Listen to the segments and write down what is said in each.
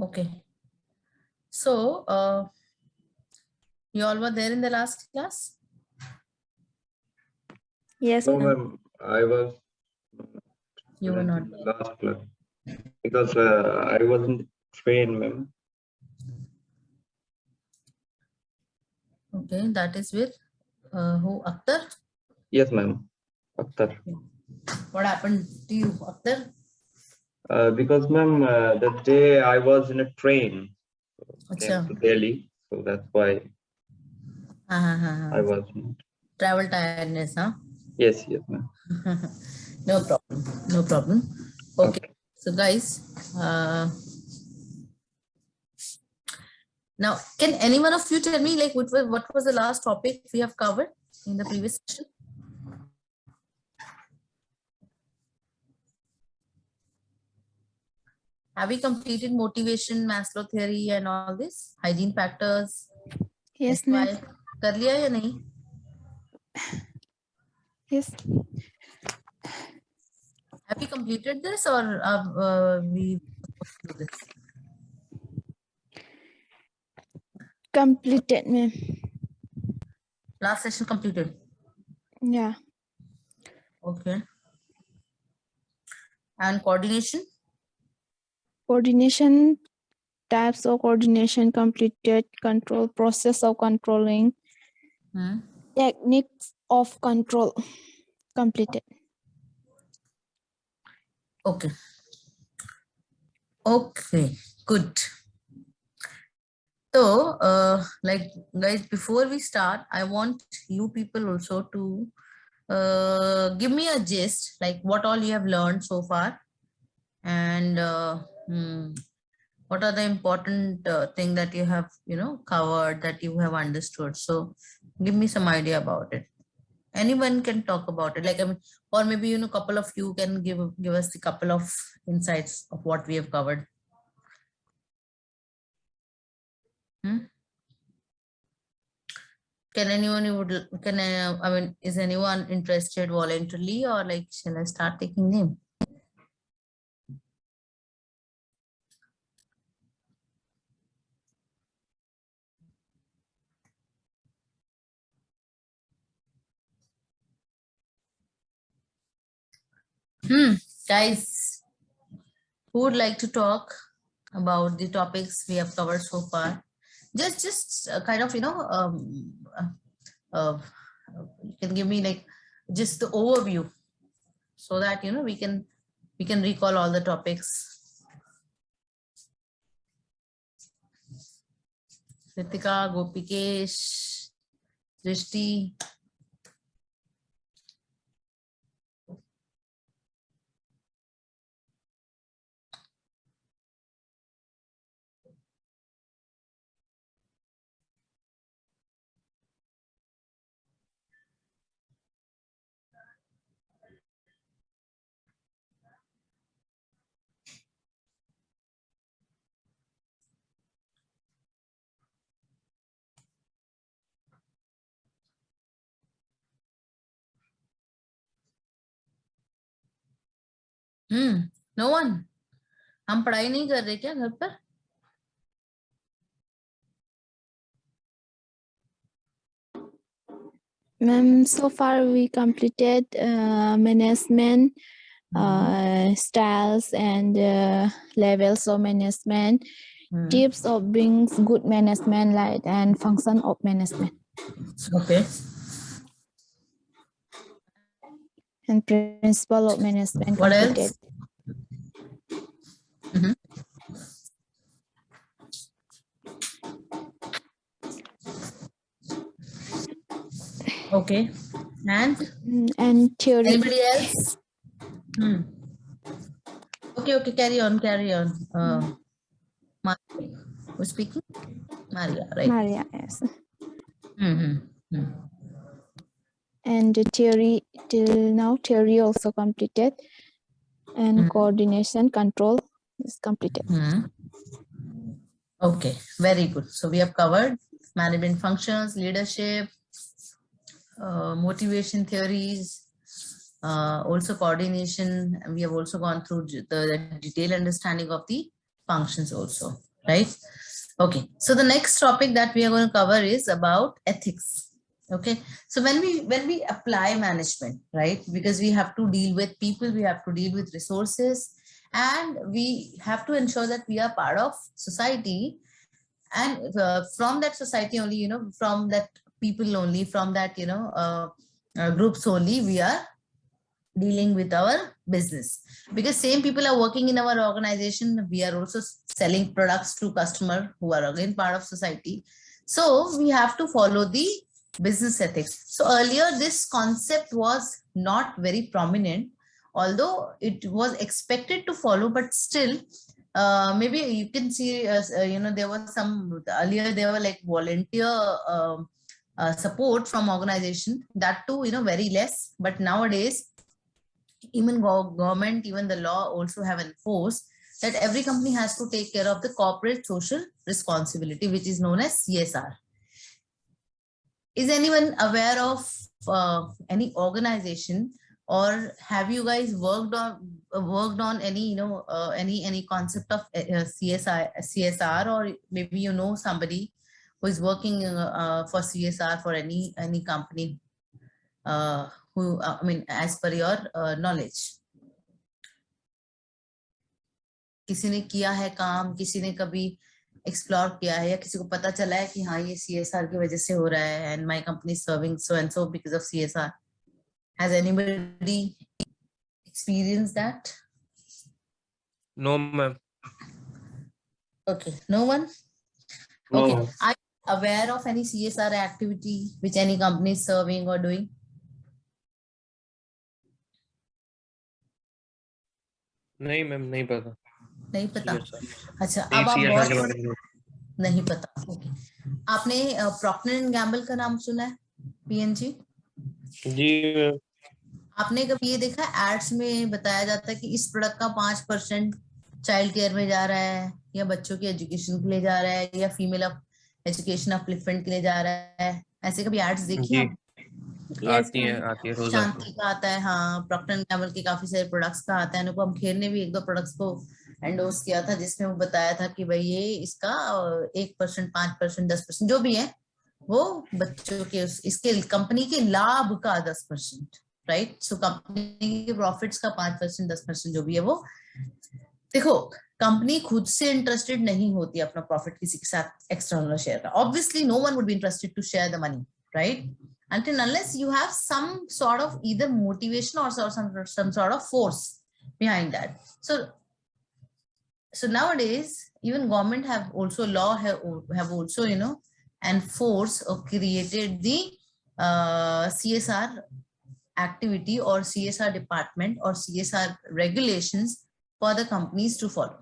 Okay. So, you all were there in the last class? Yes, No, ma'am. ma'am. I was You were not in the there. last class because I wasn't trained, ma'am. Okay, that is with who? Akhtar? Yes, ma'am. Akhtar. What happened to you, Akhtar? Because, ma'am, that day I was in a train, came Acha. to Delhi, so that's why I Uh-huh. was. Travel tiredness, huh? Yes, yes, ma'am. No problem. No problem. Okay. Okay. So, guys, now can any one of you tell me like what was the last topic we have covered in the previous session? Have we completed motivation, Maslow theory, and all this hygiene factors? Yes, ma'am. SY कर लिया या नहीं? Yes. Have we completed this or we do this? Completed, ma'am. Last session completed. Yeah. Okay. And coordination? Coordination, types of coordination completed, control, process of controlling, techniques of control completed. Okay. Okay, good. So, like guys, before we start, I want you people also to give me a gist, like what all you have learned so far, and what are the important thing that you have, covered, that you have understood. So, give me some idea about it. Anyone can talk about it, like I mean, or maybe couple of you can give us the couple of insights of what we have covered. Can anyone I mean, is anyone interested voluntarily, or like shall I start taking name? Guys, who would like to talk about the topics we have covered so far? Just kind of you can give me like just the overview, so that we can recall all the topics. Ritika, Gopikesh, Drishti. No one. हम पढ़ाई नहीं कर रहे क्या घर पर? Ma'am, so far we completed management styles and levels of management, tips of being good management, like and function of management. Okay. And principle of management What completed. else? Okay. And theory. Anybody else? Okay, carry on. Maria. Who's speaking? Maria, right? Maria, yes. Mm-hmm. And the theory, till now theory also completed, and coordination control is completed. Okay, very good. So we have covered management functions, leadership, motivation theories, also coordination. We have also gone through the detailed understanding of the functions also. right? Okay, so the next topic that we are going to cover is about ethics. Okay, so when we apply management, right, because we have to deal with people, we have to deal with resources, and we have to ensure that we are part of society, and from that society only, from that people only, from that groups only, we are dealing with our business, because same people are working in our organization, we are also selling products to customer who are again part of society. So we have to follow the business ethics. So earlier this concept was not very prominent, although it was expected to follow, but still maybe you can see there was some earlier, there were like volunteer support from organization, that too very less. But nowadays even government, even the law also have enforced that every company has to take care of the corporate social responsibility, which is known as CSR. Is anyone aware of any organization, or have you guys worked on any any concept of CSR, or maybe somebody who is working for CSR for any company, who I mean, as per your knowledge, किसी ने किया है काम, किसी ने कभी explore किया है, या किसी को पता चला है कि हाँ ये CSR की वजह से हो रहा है, and my company is serving so and so because of CSR? Has anybody experienced that? No, ma'am. Okay, no one. No. Okay, are you aware of any CSR activity which any company is serving or doing? नहीं ma'am, नहीं पता। नहीं पता। Yes, sir. अच्छा, नहीं, अब आप CSR के बारे बहुत में नहीं पता। Okay. आपने प्रॉक्टर एंड गैम्बल का नाम सुना है, PNG? जी मैम। आपने कभी ये देखा एड्स में बताया जाता है कि इस प्रोडक्ट का 5% चाइल्ड केयर में जा रहा है, या बच्चों की एजुकेशन के लिए जा रहा है, या फीमेल एजुकेशन अपलिफ्टमेंट के लिए जा रहा है? ऐसे कभी एड्स देखी जी, आप? आती है रोज आती शांति का आता है, हाँ, प्रॉक्टर एंड गैम्बल के काफी सारे प्रोडक्ट्स का आता है। अनुपम खेर ने भी 1-2 प्रोडक्ट्स को एंडोर्स किया था, जिसमें वो बताया था कि भाई ये इसका 1%, 5%, 10% जो भी है, वो बच्चों के इसके कंपनी के लाभ का 10%, राइट? सो कंपनी के प्रॉफिट्स का 5%, 10% जो भी है वो, देखो, कंपनी खुद से इंटरेस्टेड नहीं होती अपना प्रॉफिट किसी के साथ एक्सटर्नल शेयर का। Obviously no one would be interested to share the money, right? Until unless you have some sort of either motivation or some sort of force behind that. So nowadays even government have also have also enforced or created the CSR activity or CSR department or CSR regulations for the companies to follow.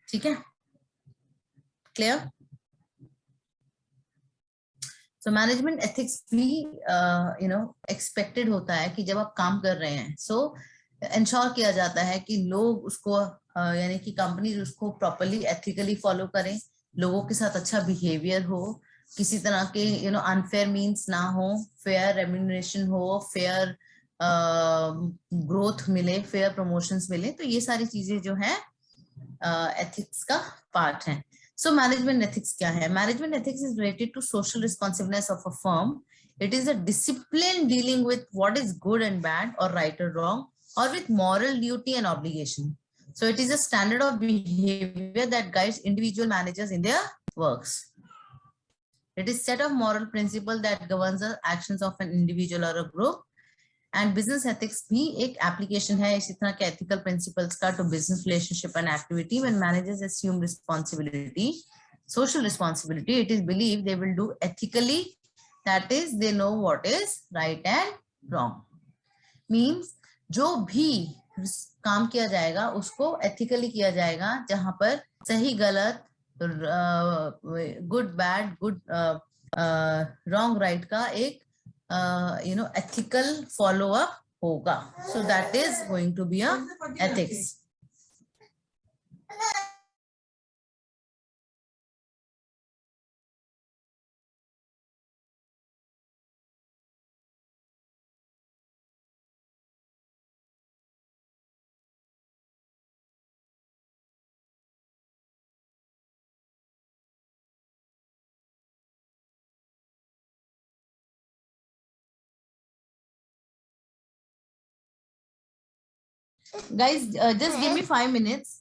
ठीक है? Clear? So management ethics भी expected होता है कि जब आप काम कर रहे हैं, सो इंश्योर किया जाता है कि लोग उसको यानी कि कंपनी उसको प्रॉपर्ली एथिकली फॉलो करें, लोगों के साथ अच्छा बिहेवियर हो, किसी तरह के अनफेयर मीन्स ना हो, फेयर रेम्यूनरेशन हो, फेयर ग्रोथ मिले, फेयर प्रमोशंस मिले। तो ये सारी चीजें जो है एथिक्स का पार्ट है। So management ethics क्या है? Management ethics is related to social responsiveness of a firm. It is a discipline dealing with what is good and bad or right or wrong, or with moral duty and obligation. So it is a standard of behavior that guides individual managers in their works. It is set of moral principle that governs the actions of an individual or a group. And business ethics भी एक application है इसी तरह के ethical principles का to business relationship and activity. When managers assume responsibility, social responsibility, it is believed they will do ethically, that is they know what is right and wrong. Means जो भी काम किया जाएगा उसको एथिकली किया जाएगा, जहां पर सही गलत, good bad, good wrong right का एक ethical follow up hoga. So that is going to be a ethics. Guys, just give me 5 minutes.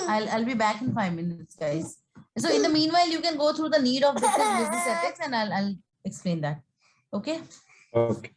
I'll be back in 5 minutes, guys. So in the meanwhile, you can go through the need of business ethics, and I'll explain that. Okay. Okay.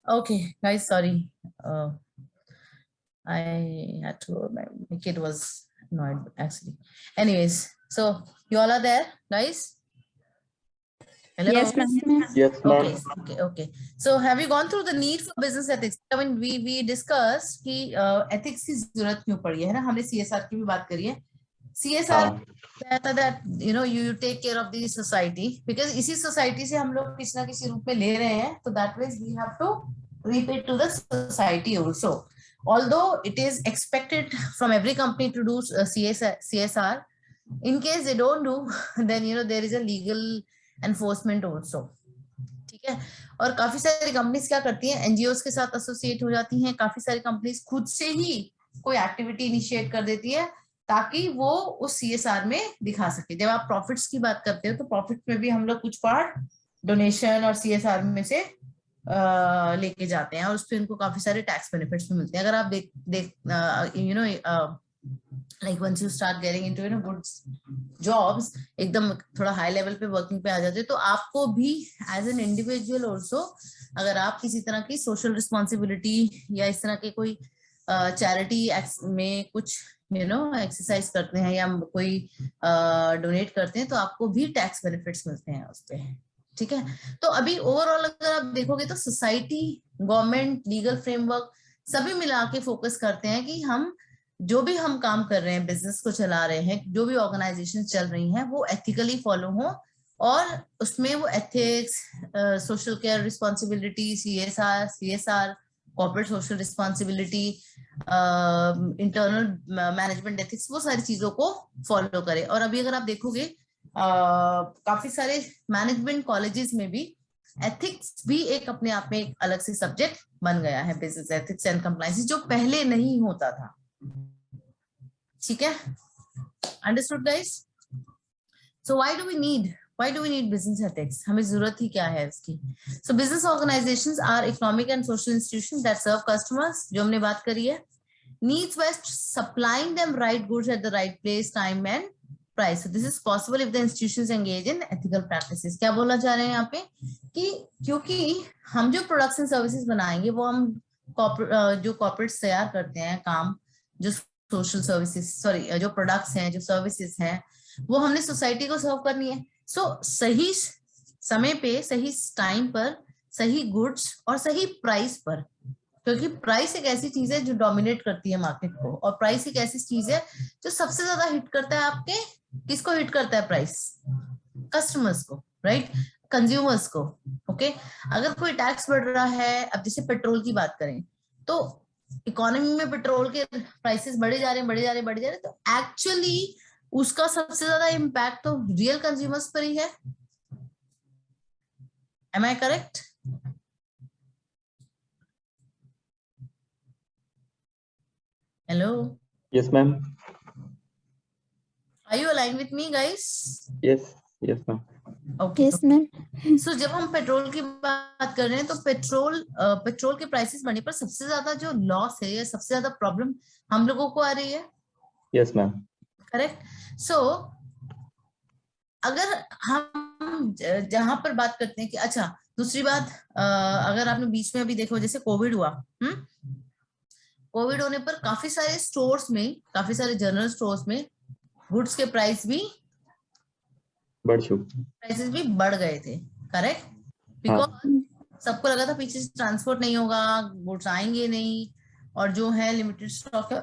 Okay, guys, sorry. I had to, my kid was annoyed actually. Anyways, so you all are there, guys? Hello? Yes, ma'am. Yes, ma'am. Okay. So have you gone through the need for business ethics? I mean, we discussed कि ethics की जरूरत क्यों पड़ी है ना, हमने CSR की भी बात करी है. CSR कहता that you know you take care of the society because इसी society से हम लोग किसी ना किसी रूप में ले रहे हैं, तो that ways we have to repay to the society also. Although it is expected from every company to do CSR, in case they don't do, then you know there is a legal enforcement also. ठीक है. और काफी सारी companies क्या करती हैं, NGOs के साथ एसोसिएट हो जाती हैं. काफी सारी कंपनीज खुद से ही कोई एक्टिविटी इनिशिएट कर देती है ताकि वो उस सीएसआर में दिखा सके. जब आप प्रॉफिट्स की बात करते हो तो प्रॉफिट में भी हम लोग कुछ पार्ट डोनेशन और सीएसआर में से लेके जाते हैं और उस पर उनको काफी सारे टैक्स बेनिफिट्स भी मिलते हैं. अगर आप देख you know like once you start getting into you know good jobs, एकदम थोड़ा हाई लेवल पे वर्किंग पे आ जाते हो, तो आपको भी एज एन इंडिविजुअल ऑल्सो अगर आप किसी तरह की सोशल रिस्पॉन्सिबिलिटी या इस तरह के कोई चैरिटी में कुछ यू नो एक्सरसाइज करते हैं या कोई डोनेट करते हैं तो आपको भी टैक्स बेनिफिट्स मिलते हैं उस पे. ठीक है. तो अभी ओवरऑल अगर आप देखोगे तो सोसाइटी, गवर्नमेंट, लीगल फ्रेमवर्क सभी मिला के फोकस करते हैं कि हम जो भी हम काम कर रहे हैं, बिजनेस को चला रहे हैं, जो भी ऑर्गेनाइजेशन चल रही हैं वो एथिकली फॉलो हो और उसमें वो ethics, social care responsibility, CSR, corporate social responsibility, internal management ethics, वो सारी चीजों को फॉलो करे. और अभी अगर आप देखोगे काफी सारे मैनेजमेंट कॉलेजेस में भी एथिक्स भी एक अपने आप में एक अलग से सब्जेक्ट बन गया है, बिजनेस एथिक्स एंड कंप्लायंस, जो पहले नहीं होता था. ठीक है. Understood guys? So why do we need business ethics? हमें जरूरत ही क्या है इसकी? So business organizations are economic and social institutions that serve customers, जो हमने बात करी है. Needs by supplying them right goods at the right place, time and price. This is possible if the institutions engage in ethical practices. क्या बोला जा रहे हैं यहाँ पे कि क्योंकि हम जो प्रोडक्ट्स एंड सर्विसेज बनाएंगे वो हम जो कॉर्पोरेट्स तैयार करते हैं काम, जो सोशल सर्विसेज जो प्रोडक्ट्स हैं, जो सर्विसेज हैं, वो हमने सोसाइटी को सर्व करनी है. सो सही समय पे, सही टाइम पर, सही गुड्स और सही प्राइस पर, क्योंकि प्राइस एक ऐसी चीज है जो डोमिनेट करती है मार्केट को, और प्राइस एक ऐसी चीज है जो सबसे ज्यादा हिट करता है आपके, किसको हिट करता है प्राइस? कस्टमर्स को, राइट, कंज्यूमर्स को. ओके. अगर कोई टैक्स बढ़ रहा है, अब जैसे पेट्रोल की बात करें तो इकोनॉमी में पेट्रोल के प्राइसेस बढ़े जा रहे हैं, तो एक्चुअली उसका सबसे ज्यादा इम्पैक्ट तो रियल कंज्यूमर्स पर ही है. Am I correct? Hello? Yes, ma'am. Are you aligned with me, guys? Yes, ma'am. Okay. Yes, ma'am. So जब हम पेट्रोल की बात कर रहे हैं तो पेट्रोल के प्राइसेस बढ़ने पर सबसे ज्यादा जो लॉस है या सबसे ज्यादा प्रॉब्लम हम लोगों को आ रही है. Yes, ma'am. करेक्ट. सो अगर हम जहां पर बात करते हैं कि अच्छा, दूसरी बात, अगर आपने बीच में अभी देखो जैसे कोविड हुआ, कोविड होने पर काफी सारे स्टोर्स में, काफी सारे जनरल स्टोर्स में गुड्स के प्राइस भी बढ़ गए थे. करेक्ट. बिकॉज सबको लगा था पीछे से ट्रांसपोर्ट नहीं होगा, गुड्स आएंगे नहीं, और जो है लिमिटेड स्टॉक है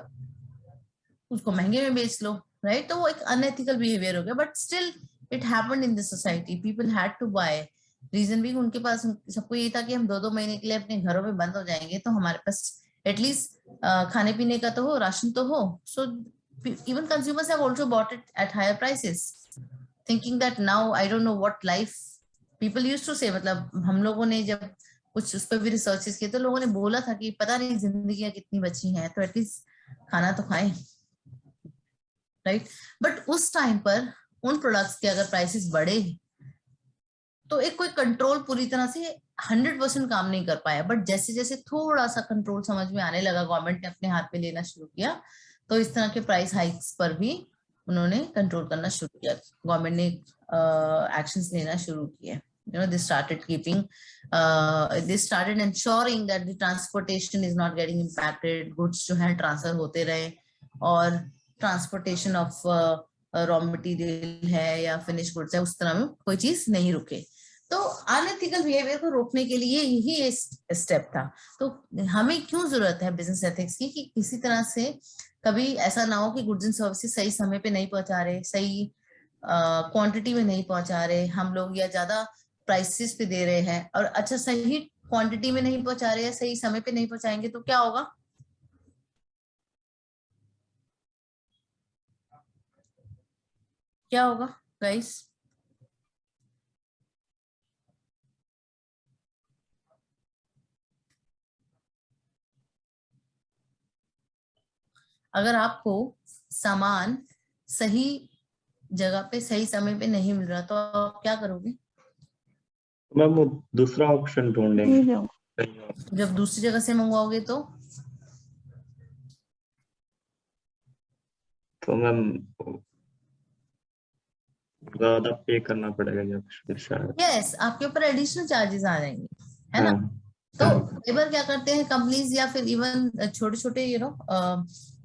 उसको महंगे में बेच लो, राइट. तो वो एक अनएथिकल बिहेवियर हो गया, but still it happened in the society. People had to buy. Reason भी उनके पास, सबको ये था कि हम 2-2 महीने के लिए अपने घरों में बंद हो जाएंगे तो हमारे पास एटलीस्ट खाने पीने का तो हो, राशन तो हो. So even consumers have also bought it at higher prices, thinking that now I don't know what life people used to say. मतलब हम लोगों ने जब कुछ उस पर भी रिसर्चेस किए तो लोगों ने बोला था कि पता नहीं जिंदगियां कितनी बची हैं, तो एटलीस्ट खाना तो खाएं, राइट. बट उस टाइम पर उन प्रोडक्ट्स के अगर प्राइसेस बढ़े तो एक कोई कंट्रोल पूरी तरह से 100% काम नहीं कर पाया. बट जैसे जैसे थोड़ा सा कंट्रोल समझ में आने लगा, गवर्नमेंट ने अपने हाथ में लेना शुरू किया, तो इस तरह के प्राइस हाइक्स पर भी उन्होंने कंट्रोल करना शुरू किया. गवर्नमेंट ने एक्शंस लेना शुरू किए. they started they started ensuring that the transportation is not getting impacted, goods जो है transfer होते रहे, और transportation of raw material है या finished goods है, उस तरह में कोई चीज नहीं रुके। तो अनएथिकल बिहेवियर को रोकने के लिए यही स्टेप था। तो हमें क्यों जरूरत है बिजनेस एथिक्स की, कि किसी तरह से कभी ऐसा ना हो कि गुड्स एंड सर्विसेज सही समय पे नहीं पहुंचा रहे, सही क्वांटिटी में नहीं पहुंचा रहे हम लोग, या ज्यादा प्राइसेस पे दे रहे हैं, और अच्छा सही क्वांटिटी में नहीं पहुंचा रहे हैं, सही समय पे नहीं पहुंचाएंगे तो क्या होगा? क्या होगा गाइस? अगर आपको सामान सही जगह पे सही समय पे नहीं मिल रहा तो आप क्या करोगे? मैम वो दूसरा ऑप्शन ढूंढेंगे। जब दूसरी जगह से मंगवाओगे तो मैम ज्यादा पे करना पड़ेगा या फिर शायद। यस, आपके ऊपर एडिशनल चार्जेस आ जाएंगे, है ना? तो कई बार क्या करते हैं कंपनीज या फिर इवन छोटे छोटे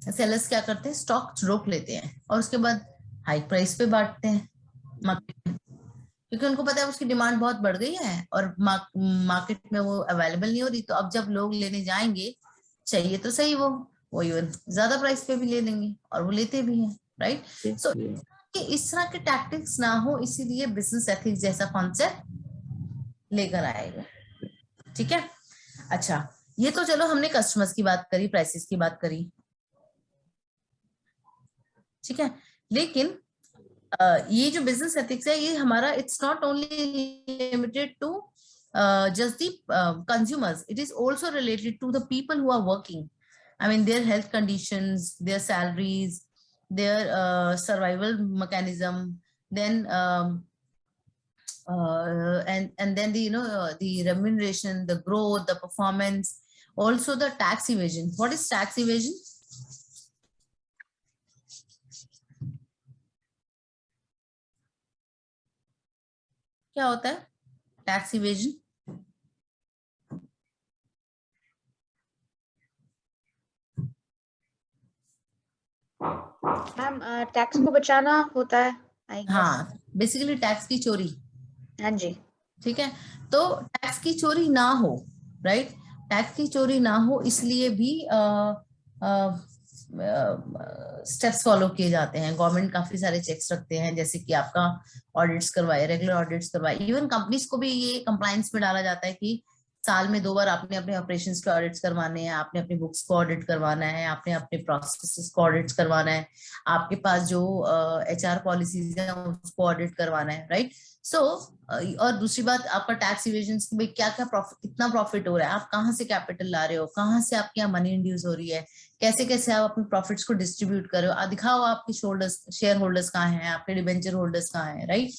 सेलर्स क्या करते हैं, स्टॉक रोक लेते हैं और उसके बाद हाई प्राइस पे बांटते हैं मार्केट में, क्योंकि उनको पता है उसकी डिमांड बहुत बढ़ गई है और मार्केट में वो अवेलेबल नहीं हो रही। तो अब जब लोग लेने जाएंगे, चाहिए तो सही वो इवन ज्यादा प्राइस पे भी ले लेंगे, और वो लेते भी हैं, राइट? सो इस तरह के टैक्टिक्स ना हो, इसीलिए बिजनेस एथिक्स जैसा कॉन्सेप्ट लेकर आएगा। ठीक है, अच्छा ये तो चलो हमने कस्टमर्स की बात करी, प्राइसेस की बात करी, ठीक है। लेकिन ये जो बिजनेस एथिक्स है, ये हमारा it's not only limited to just the consumers, it is also related to the people who are working. I mean their health conditions, their salaries, their survival mechanism, then and then the the remuneration, the growth, the performance, also the tax evasion. What is tax evasion? क्या होता है tax evasion? Ma'am tax को बचाना होता है, हाँ, basically tax की चोरी। हाँ जी, ठीक है, तो टैक्स की चोरी ना हो, राइट? टैक्स की चोरी ना हो इसलिए भी स्टेप्स फॉलो किए जाते हैं। गवर्नमेंट काफी सारे चेक्स रखते हैं, जैसे कि आपका ऑडिट्स करवाए, रेगुलर ऑडिट्स करवाए। इवन कंपनीज को भी ये कंप्लायंस में डाला जाता है कि साल में 2 बार आपने अपने ऑपरेशंस के ऑडिट्स करवाने हैं, आपने अपनी बुक्स को ऑडिट करवाना है, आपने अपने प्रोसेसेस को ऑडिट करवाना है, आपके पास जो HR पॉलिसीज है उसको ऑडिट करवाना है, राइट? सो और दूसरी बात, आपका टैक्स इवेजन में क्या क्या प्रॉफिट, कितना प्रॉफिट हो रहा है, आप कहाँ से कैपिटल ला रहे हो, कहाँ से आपके यहाँ मनी इंड्यूस हो रही है, कैसे कैसे आप अपने प्रॉफिट्स को डिस्ट्रीब्यूट कर रहे हो, दिखाओ आपके शेयर होल्डर्स कहाँ हैं, आपके डिबेंचर होल्डर्स कहाँ हैं, right?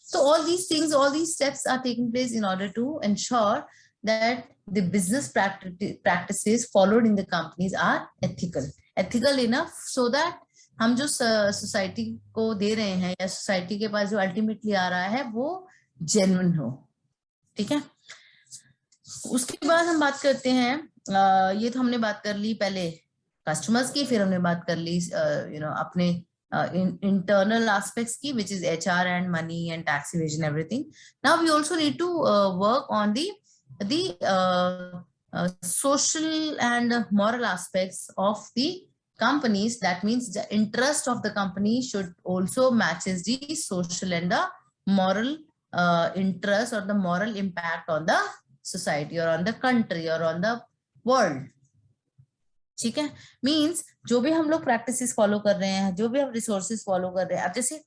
So all these things, all these steps are taking place in order to ensure that the business practices followed in the companies are ethical enough so that हम जो society को दे रहे हैं या society के पास जो अल्टीमेटली आ रहा है वो जेन्युइन हो। ठीक है, उसके बाद हम बात करते हैं, ये तो हमने बात कर ली पहले कस्टमर्स की, फिर हमने बात कर ली अपने internal aspects की, which is HR and money and tax evasion, everything. Now we also need to work on the social and moral aspects of the companies. That means the interest of the company should also matches the social and the moral interest or the moral impact on the society or on the country or on the world. ठीक है, means जो भी हम लोग practices follow कर रहे हैं, जो भी हम रिसोर्सेज फॉलो कर रहे हैं, अब जैसे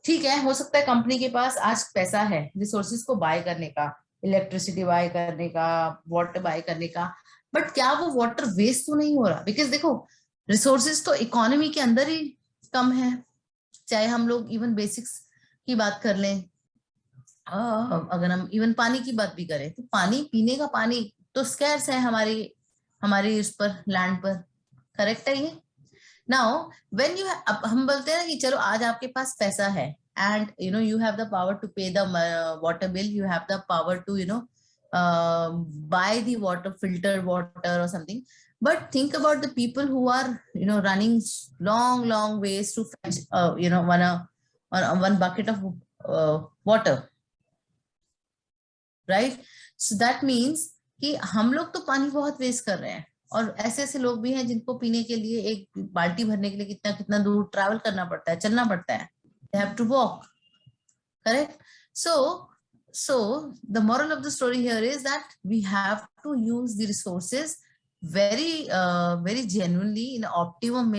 ठीक है, हो सकता है कंपनी के पास आज पैसा है रिसोर्सेज को बाय करने का, इलेक्ट्रिसिटी बाय करने का, वाटर बाय करने का, बट क्या वो वाटर वेस्ट तो नहीं हो रहा? बिकॉज देखो रिसोर्सेज तो इकोनॉमी के अंदर ही कम है, चाहे हम लोग इवन बेसिक्स की बात कर लें, अगर हम इवन पानी की बात भी करें तो पानी, पीने का पानी तो स्कैर्स है हमारी उस पर, लैंड पर, करेक्ट है ये? नाउ व्हेन यू, अब हम बोलते हैं ना कि चलो आज आपके पास पैसा है, and you have the power to pay the water bill, you have the power to buy the water, filtered water or something. But think about the people who are running long ways to fetch one bucket of water, right? So that means कि हम लोग तो पानी बहुत waste कर रहे हैं, और ऐसे ऐसे लोग भी हैं जिनको पीने के लिए एक बाल्टी भरने के लिए कितना कितना दूर ट्रैवल करना पड़ता है, चलना पड़ता है. They have to walk. Correct? So the moral of the story here is that we have to use the resources very genuinely in optimum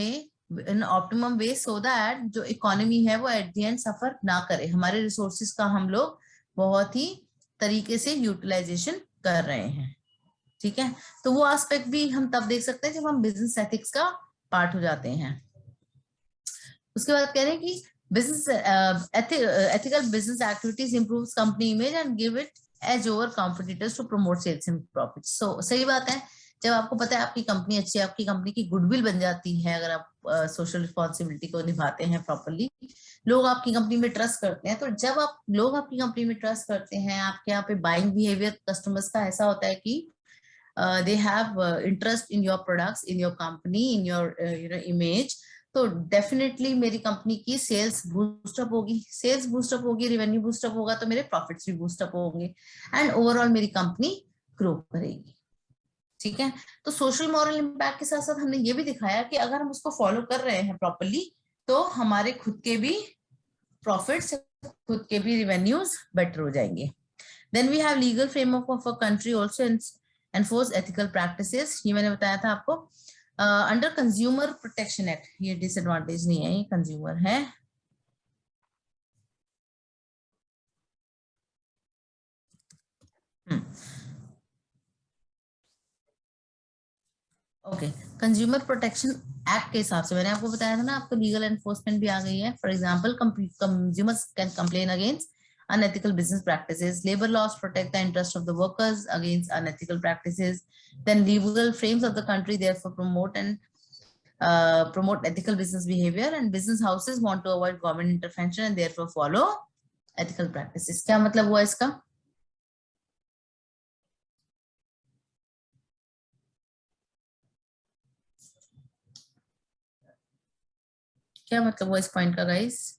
way, so that जो economy है वो at the end suffer ना करे. हमारे resources का हम लोग बहुत ही तरीके से यूटिलाइजेशन कर रहे हैं. ठीक है, तो वो एस्पेक्ट भी हम तब देख सकते हैं जब हम बिजनेस एथिक्स का पार्ट हो जाते हैं. उसके बाद कह रहे हैं कि business ethical business activities improves company image and give it edge over competitors to promote sales and profits. So सही बात है, जब आपको पता है आपकी कंपनी अच्छी है, आपकी कंपनी की गुडविल बन जाती है, अगर आप सोशल रिस्पॉन्सिबिलिटी को निभाते हैं प्रॉपरली, लोग आपकी कंपनी में ट्रस्ट करते हैं. तो जब लोग आपकी कंपनी में ट्रस्ट करते हैं, आपके यहाँ पे बाइंग बिहेवियर कस्टमर्स का ऐसा होता है कि they have interest in your products, in your company, in your image, तो डेफिनेटली मेरी कंपनी की सेल्स बूस्टअप होगी, रेवेन्यू बूस्टअप होगा, तो मेरे प्रॉफिट्स भी बूस्टअप होंगे, एंड ओवरऑल मेरी कंपनी ग्रो करेगी. ठीक है, तो सोशल मॉरल इम्पैक्ट के साथ साथ हमने ये भी दिखाया कि अगर हम उसको फॉलो कर रहे हैं प्रॉपरली, तो हमारे खुद के भी प्रॉफिट्स, खुद के भी रेवेन्यूज बेटर हो जाएंगे. Then we have legal framework of a country also enforce ethical practices. ये मैंने बताया था आपको. अंडर कंज्यूमर प्रोटेक्शन एक्ट, ये डिसएडवांटेज नहीं है, ये कंज्यूमर है. ओके, कंज्यूमर प्रोटेक्शन एक्ट के हिसाब से मैंने आपको बताया था ना, आपको लीगल एनफोर्समेंट भी आ गई है. For example, consumers can complain against unethical business practices. Labor laws protect the interest of the workers against unethical practices. Then legal frames of the country therefore promote ethical business behavior, and business houses want to avoid government intervention and therefore follow ethical practices. क्या मतलब हुआ इसका? क्या मतलब हुआ इस point का guys?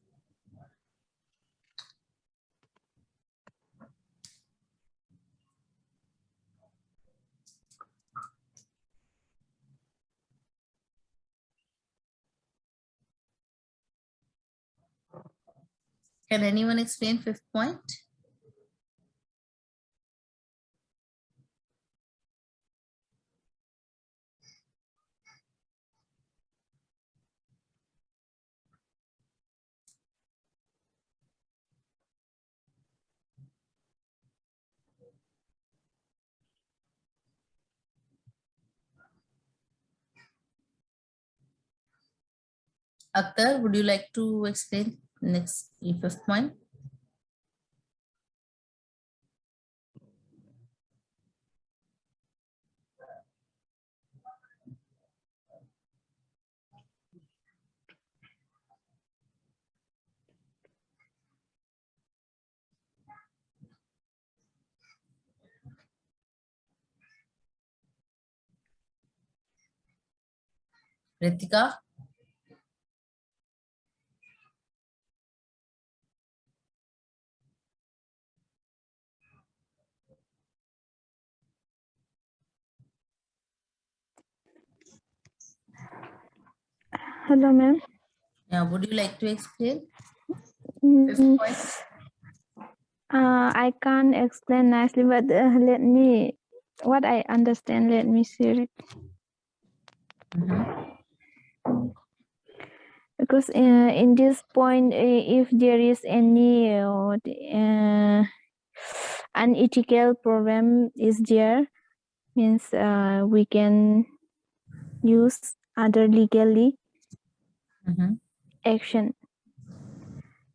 Can anyone explain fifth point? Akhtar, would you like to explain next fifth point? Ritika? Hello, ma'am. Yeah, would you like to explain fifth point? I can't explain nicely, but what I understand, let me share it. Because in this point, if there is any unethical program is there, means we can use other legally action.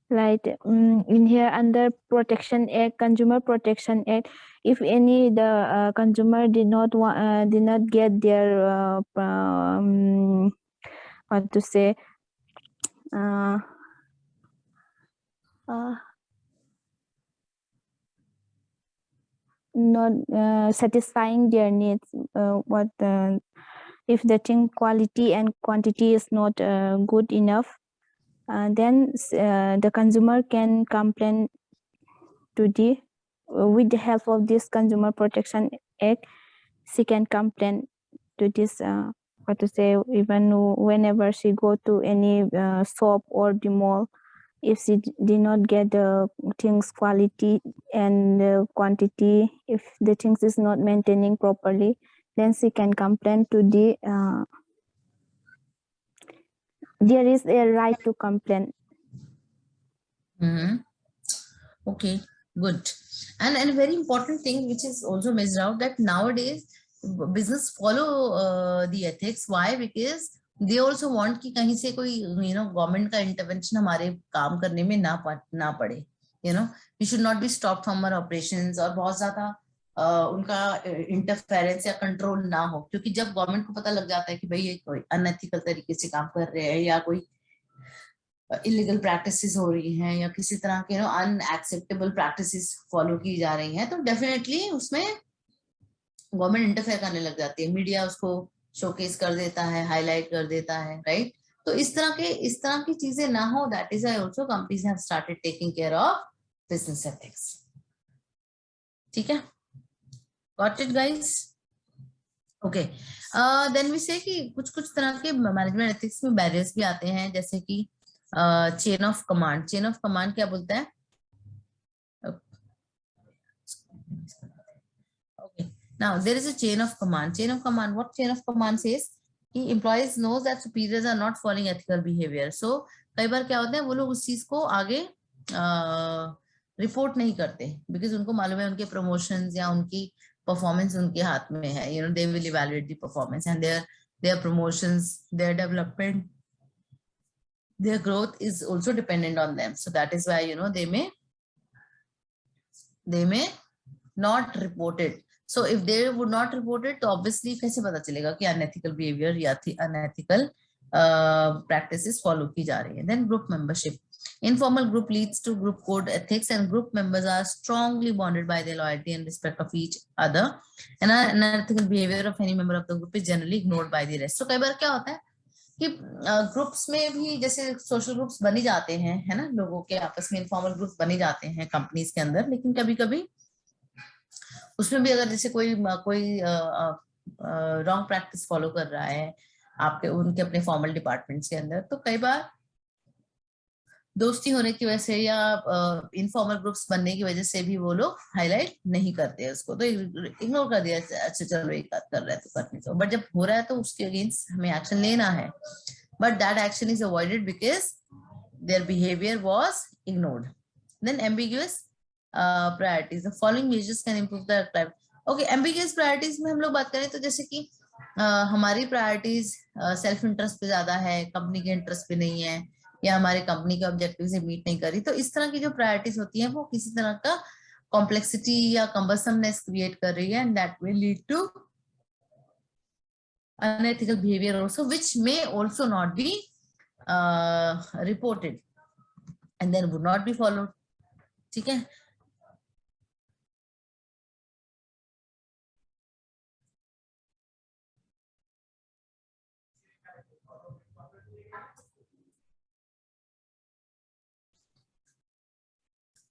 Like in here under Protection Act, Consumer Protection Act, if any the consumer did not get their what to say not satisfying their needs. If the thing quality and quantity is not good enough, then the consumer can complain to the with the help of this Consumer Protection Act. She can complain to this even whenever she go to any shop or the mall, if she did not get the things quality and quantity, if the things is not maintaining properly, then she can complain to the there is a right to complain. Okay, good. And a very important thing which is also missed out, that nowadays business follow the ethics. Why? Because they also want कि कहीं से कोई government का intervention हमारे काम करने में ना पड़े. We should not be stopped from our operations, और बहुत ज्यादा उनका इंटरफेरेंस या कंट्रोल ना हो, क्योंकि जब गवर्नमेंट को पता लग जाता है कि भाई ये कोई अनएथिकल तरीके से काम कर रहे हैं या कोई इलीगल प्रैक्टिसेस हो रही हैं या किसी तरह के अनएक्सेप्टेबल प्रैक्टिसेस फॉलो की जा रही हैं, तो डेफिनेटली उसमें गवर्नमेंट इंटरफेयर करने लग जाती है, मीडिया उसको शोकेस कर देता है, हाईलाइट कर देता है, राइट? तो इस तरह की चीजें ना हो, that is why also companies have started taking care of business ethics. ठीक है, got it guys? Okay, then we say कि कुछ तरह के मैनेजमेंट एथिक्स में बैरियर्स भी आते हैं, जैसे कि chain of command. Chain of command क्या बोलता है? Okay, now there is a chain of command. Chain of command, what chain of command says कि employees knows that superiors are not following ethical behavior. So कई बार क्या होता है, वो लोग उस चीज को आगे रिपोर्ट नहीं करते, बिकॉज उनको मालूम है उनके प्रमोशंस या उनकी परफॉर्मेंस उनके हाथ में है. they will evaluate the performance and their promotions, their development, their growth is also dependent on them. So that is why they may not report it. So if they would not report it, तो obviously कैसे पता चलेगा कि unethical behavior या unethical practices follow की जा रही है. Then group membership. Informal group leads to group code ethics, and group members are strongly bonded by their loyalty and respect of each other. And unethical behavior of any member of the group is generally ignored by the rest. So कई बार क्या होता है कि groups में भी जैसे social groups बनी जाते हैं, है ना, लोगों के आपस में इनफॉर्मल ग्रुप्स बने जाते हैं कंपनीज के अंदर, लेकिन कभी कभी उसमें भी अगर जैसे कोई रॉन्ग प्रैक्टिस फॉलो कर रहा है उनके अपने फॉर्मल डिपार्टमेंट्स के अंदर, तो कई बार दोस्ती होने की वजह से या इनफॉर्मल ग्रुप्स बनने की वजह से भी वो लोग हाईलाइट नहीं करते उसको, तो इग्नोर कर दिया, अच्छा चलो एक बात कर रहा है तो करने दो. बट जब हो रहा है तो उसके अगेंस्ट हमें एक्शन लेना है, but that action is avoided because their behaviour was ignored. Then ambiguous priorities. The following measures can improve the life. Okay, ambiguous priorities में हम लोग बात करें तो जैसे कि हमारी प्रायोरिटीज सेल्फ इंटरेस्ट पे ज्यादा है, कंपनी के इंटरेस्ट पे नहीं है, या हमारे कंपनी के ऑब्जेक्टिव से मीट नहीं करी, तो इस तरह की जो प्रायोरिटीज होती हैं वो किसी तरह का कॉम्प्लेक्सिटी या कम्बरसमनेस क्रिएट कर रही है, and that will lead to unethical behaviour also, which may also not be reported and then would not be followed. ठीक है,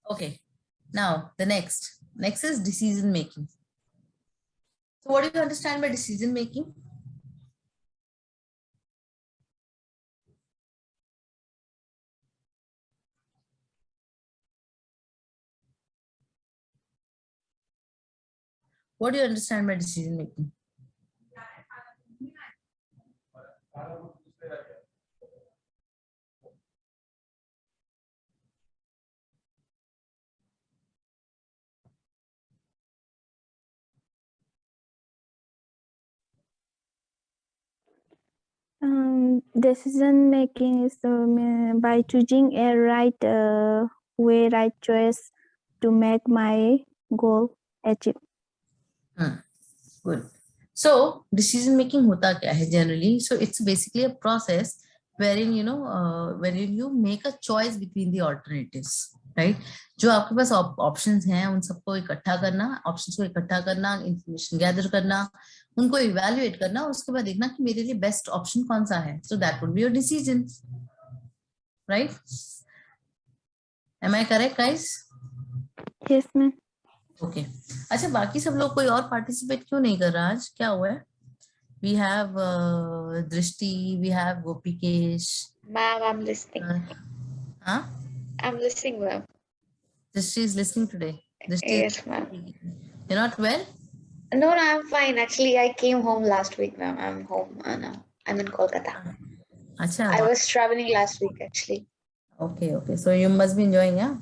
okay, now the next is decision making. So what do you understand by decision making? What do you understand by decision making? Decision making is by choosing a right way, right choice to make my goal achieve. Good. So decision making hota kya hai generally? So it's basically a process wherein wherein you make a choice between the alternatives. Right? जो आपके पास options हैं उन सबको इकट्ठा करना, options को इकट्ठा करना, इंफॉर्मेशन गैदर करना, उनको इवैल्यूएट करना, उसके बाद देखना कि मेरे लिए बेस्ट ऑप्शन कौन सा है. So that would be your decision, right? Am I correct guys? Yes, ma'am. Okay. अच्छा, बाकी सब लोग कोई और पार्टिसिपेट क्यों नहीं कर रहा आज? क्या हुआ है? We have Drishti, we have Gopikesh. Ma'am, I'm listening. हाँ, I'm listening, ma'am. दृष्टि is listening today. Dhrishti, Yes, ma'am. you're not well? No, no, I'm fine. Actually, I came home last week, ma'am. I'm home now. I'm in Kolkata. अच्छा. I was traveling last week, actually. Okay, okay. So you must be enjoying, yeah?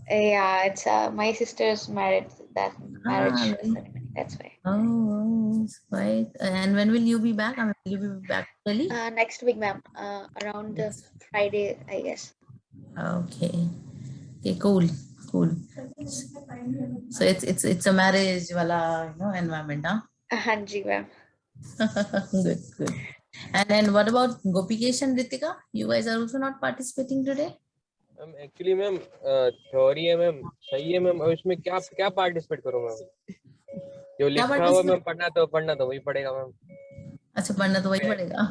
Yeah, it's my sister's marriage. That marriage Ah, ceremony. That's why. Oh, it's quite. And when will you be back? I mean, will you be back early? Next week, ma'am. Around Friday, I guess. Okay. Okay, cool, cool. So it's a marriage wala, environment, huh? Hanji, ma'am. Good, good. And then what about Gopikesh and Ritika? You guys are also not participating today? Ma'am actually ma'am theory है ma'am, सही है ma'am, और इसमें क्या क्या participate करूं ma'am? जो लिखा हुआ मैम पढ़ना तो वही पड़ेगा मैम. अच्छा, पढ़ना तो वही पड़ेगा.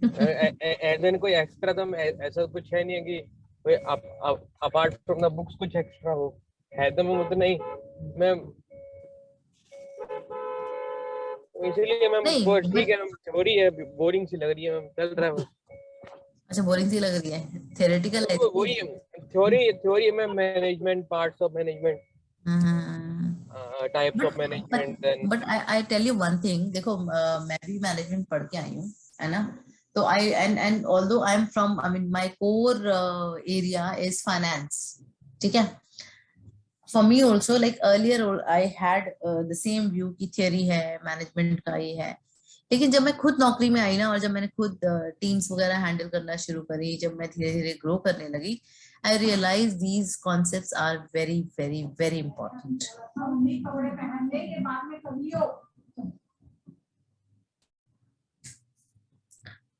एज कोई एक्स्ट्रा तो ऐसा कुछ है नहीं है कि कोई अपार्ट फ्रॉम द बुक्स कुछ एक्स्ट्रा हो, है तो मैम उतना ही मैम, इसीलिए मैम वो ठीक है मैम, थ्योरी है, बोरिंग सी लग रही है मैम, चल रहा है मैम. अच्छा, बोरिंग सी लग रही है. थ्योरेटिकल है वही theory ma'am, management, parts of management, types of management. Then but I tell you one thing. देखो, मैं भी मैनेजमेंट पढ़ के आई हूँ, है ना? तो I and although I am from, I mean my core area is finance. ठीक है? For me also, like earlier I had the same view कि theory है, management का ही है. लेकिन जब मैं खुद नौकरी में आई ना, और जब मैंने खुद टीम्स वगैरह हैंडल करना शुरू करी, जब मैं धीरे धीरे ग्रो करने लगी, I realized these concepts are very, very, very important.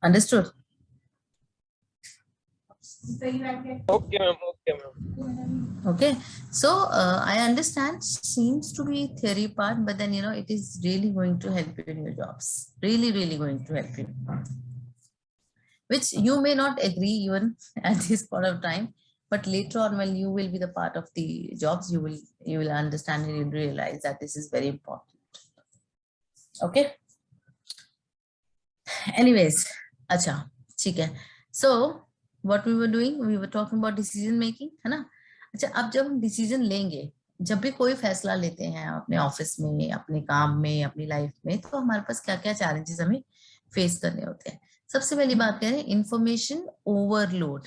Understood? Okay ma'am. Okay, so I understand seems to be theory part, but then it is really going to help you in your jobs. Really, really going to help you. Which you may not agree even at this point of time, but later on when you will be the part of the jobs, you will understand and you'll realize that this is very important. Okay. Anyways, acha, ठीक है. So what we were doing, we were talking about decision making, है ना? अच्छा, अब जब हम decision लेंगे, जब भी कोई फैसला लेते हैं अपने ऑफिस में, अपने काम में, अपनी लाइफ में, तो हमारे पास क्या क्या चैलेंजेस हमें फेस करने होते हैं. सबसे पहली बात करें, information overload.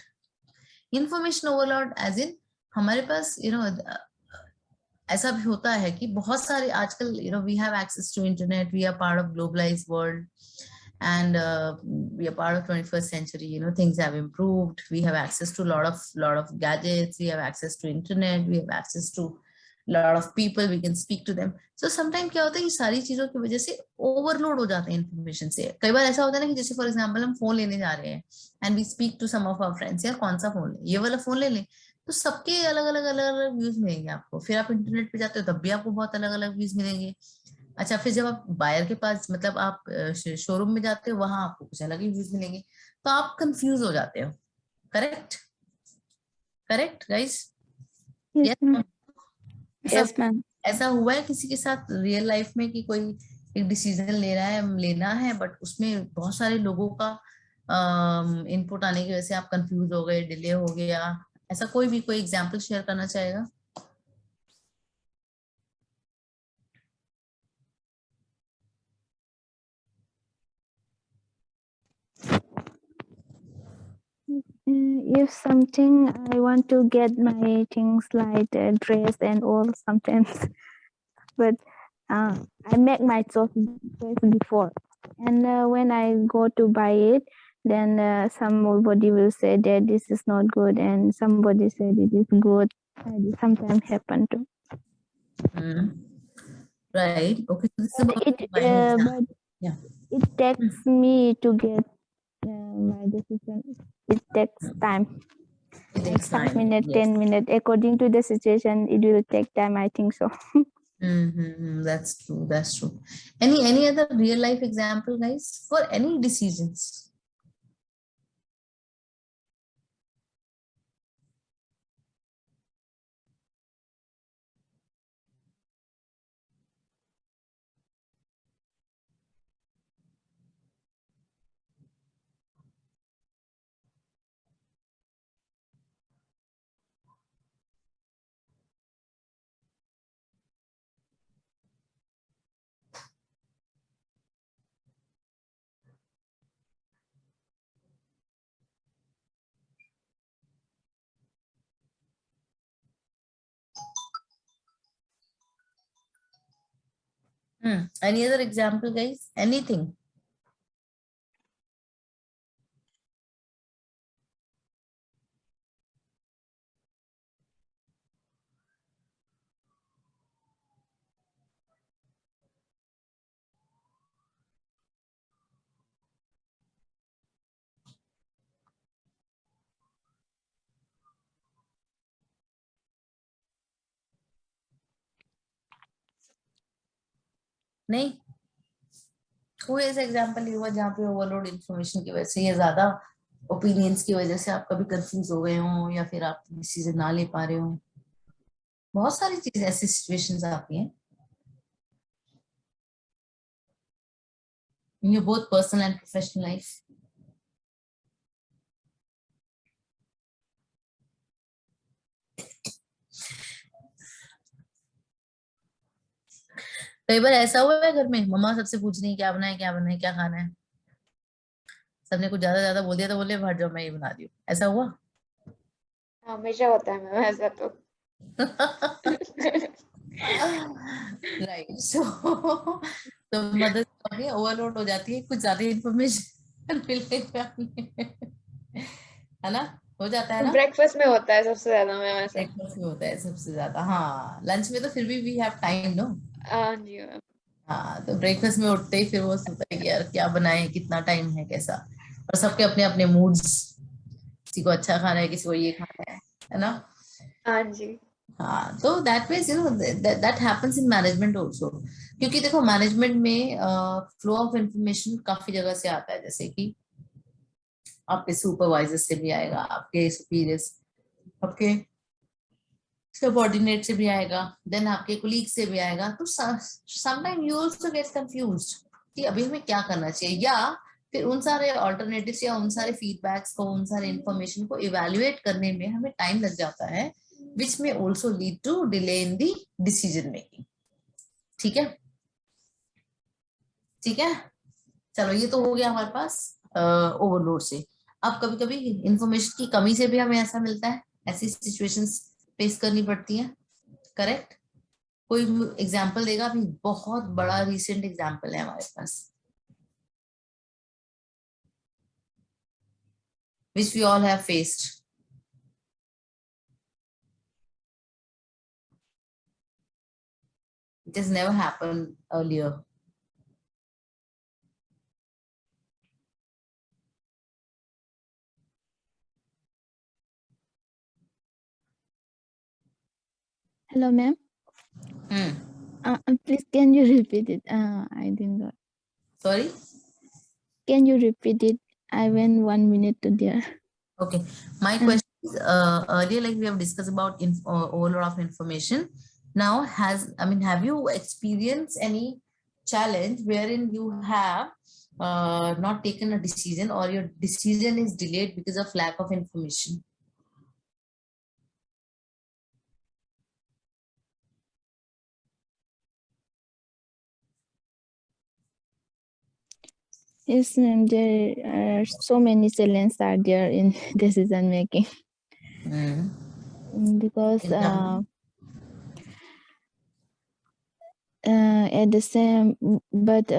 Information overload as in हमारे पास ऐसा भी होता है कि बहुत सारे आजकल we have access to internet, we are part of globalised world, and we are part of 21st century. Things have improved. We have access to lot of gadgets, we have access to internet, we have access to lot of people, we can speak to them. So sometimes क्या होता है, ये सारी चीजों की वजह से overload हो जाते हैं इंफॉर्मेशन से. कई बार ऐसा होता है ना कि जैसे फॉर एग्जांपल हम फोन लेने जा रहे हैं and we speak to some of our friends, यार कौन सा फोन ले, ये वाला फोन ले लें, तो सबके अलग अलग व्यूज मिलेंगे आपको. फिर आप इंटरनेट पे जाते हो तब भी आपको बहुत अलग अलग व्यूज मिलेंगे. अच्छा, फिर जब आप बायर के पास, मतलब आप शोरूम में जाते हो, वहां आपको कुछ अलग ही व्यूज मिलेंगे, तो आप कंफ्यूज हो जाते हो. Correct? Correct guys? Yes, ma'am. Yes, ma'am. ऐसा हुआ है किसी के साथ रियल लाइफ में कि कोई एक डिसीजन लेना है बट उसमें बहुत सारे लोगों का इनपुट आने की वजह से आप कंफ्यूज हो गए, डिले हो गया? ऐसा कोई एग्जांपल शेयर करना चाहेगा? If something I want to get my things like dress and all sometimes, but I make my choice before, and when I go to buy it, then somebody will say that this is not good, and somebody said it is good. This sometimes happen too. Right. Okay. So this is about But yeah. it takes me to get my decision. It takes time. It like takes 5 time. minutes, Yes. 10 minutes, according to the situation, it will take time, I think so. That's true. That's true. Any other real life example, guys, for any decisions? Any other example, guys? Anything? नहीं, कोई ऐसा example नहीं हुआ जहाँ पे overload information की वजह से या ज्यादा ओपिनियंस की वजह से आप कभी कंफ्यूज हो गए हो या फिर आप डिसीजन ना ले पा रहे हो? बहुत सारी चीजें ऐसी सिचुएशंस आती हैं in your both personal and professional life. कई बार ऐसा हुआ है घर में मम्मा सबसे पूछ रही है क्या बनाए क्या बनाए क्या खाना है, सबने कुछ ज्यादा बोल दिया तो बोले हट जाओ मैं ये बना दी हूँ, ऐसा हुआ? हमेशा होता है मैम ऐसा तो। राइट, सो तो मदर ओवरलोड हो जाती है, कुछ ज्यादा इंफॉर्मेशन मिलने जाती है ना, हो जाता है ना। ब्रेकफास्ट में होता है सबसे ज्यादा मैम ऐसा। ब्रेकफास्ट में होता है सबसे ज्यादा, हाँ लंच में तो फिर भी वी हैव टाइम नो। हाँ जी मैम। हाँ तो ब्रेकफास्ट में उठते ही फिर वो सोचता है कि यार क्या बनाए, कितना टाइम है, कैसा, और सबके अपने अपने मूड्स, किसी को अच्छा खाना है, किसी को ये खाना है ना। हाँ जी। हाँ तो that means you know that happens in management also, क्योंकि देखो मैनेजमेंट में फ्लो ऑफ इंफॉर्मेशन काफी जगह से आता है, जैसे कि आपके सुपरवाइजर से भी आएगा, आपके सुपीरियर्स, आपके सबऑर्डिनेट से भी आएगा, देन आपके कोलीग से भी आएगा, तो sometime you also get confused कि अभी हमें क्या करना चाहिए, या फिर उन सारे ऑल्टरनेटिव्स या उन सारे फीडबैक्स को, उन सारे इंफॉर्मेशन को इवेल्युएट करने में हमें टाइम लग जाता है, which may also lead to delay in the decision making. ठीक है, ठीक है, चलो ये तो हो गया हमारे पास ओवरलोड से। अब कभी कभी इंफॉर्मेशन की कमी से भी हमें ऐसा मिलता है, ऐसी सिचुएशंस फेस करनी पड़ती हैं, करेक्ट? कोई एग्जांपल देगा? अभी बहुत बड़ा रिसेंट एग्जांपल है हमारे पास, which we all have faced. It has never happened earlier. Hello, ma'am. Please, can you repeat it? I didn't got. Sorry? Can you repeat it? I went 1 minute to there. Okay, my question is, earlier, like we have discussed about overload of information. Now, have you experienced any challenge wherein you have not taken a decision, or your decision is delayed because of lack of information? Yes, ma'am. There are so many challenges are there in decision making because Example? at the same, but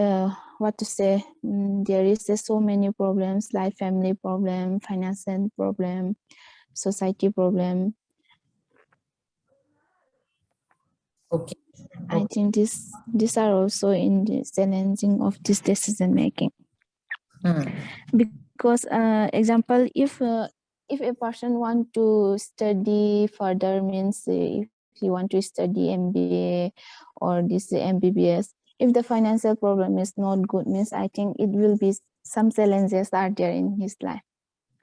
what to say? There is so many problems like family problem, financial problem, society problem. Okay. I think these are also in the challenging of this decision making. Because example, if if a person want to study further, means if he want to study MBA or this MBBS, if the financial problem is not good, means I think it will be some challenges are there in his life.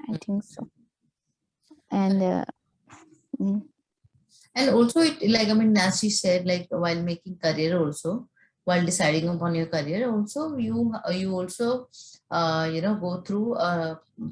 I think so. And And also it, like, I mean, as she said, like while making career also, while deciding upon your career also, you also go through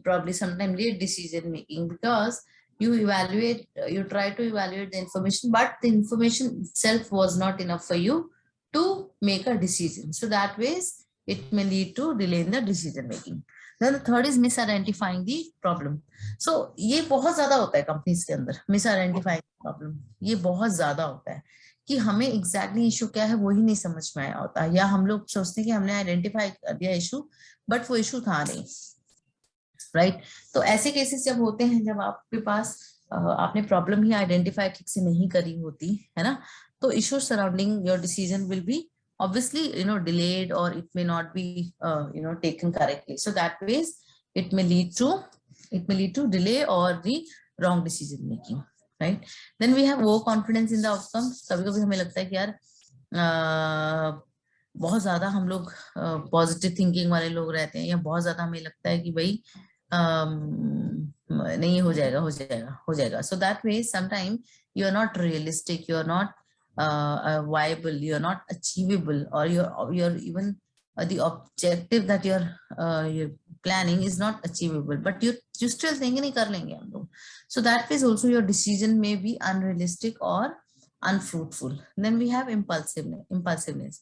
probably sometimes late decision making, because you try to evaluate the information, but the information itself was not enough for you to make a decision. So that ways it may lead to delay in the decision making. Then the third is misidentifying the problem. So ये बहुत ज्यादा होता है companies के अंदर, मिसआइडेंटिफाइंग problem, ये बहुत ज्यादा होता है कि हमें एग्जैक्टली इशू क्या है वही नहीं समझ में आया होता, या हम लोग सोचते हैं कि हमने आइडेंटिफाई कर दिया इशू, बट वो इशू था नहीं, राइट। तो ऐसे केसेस जब होते हैं, जब आपके पास आपने प्रॉब्लम ही आइडेंटिफाई ठीक से नहीं करी होती है ना, तो issue surrounding your decision will be obviously delayed, or it may not be taken correctly. So that ways it may lead to delay or the wrong decision making, right? Then we have overconfidence in the outcome. कभी-कभी हमें लगता है कि यार बहुत ज्यादा हम लोग पॉजिटिव थिंकिंग वाले लोग रहते हैं, या बहुत ज्यादा हमें लगता है कि भाई नहीं हो जाएगा. So that way sometime you are not realistic, you are not viable, you are not achievable, or you're even the objective that you're planning is not achievable, but you still think nahi kar lenge hum log. So that is also your decision may be unrealistic or unfruitful. Then we have impulsiveness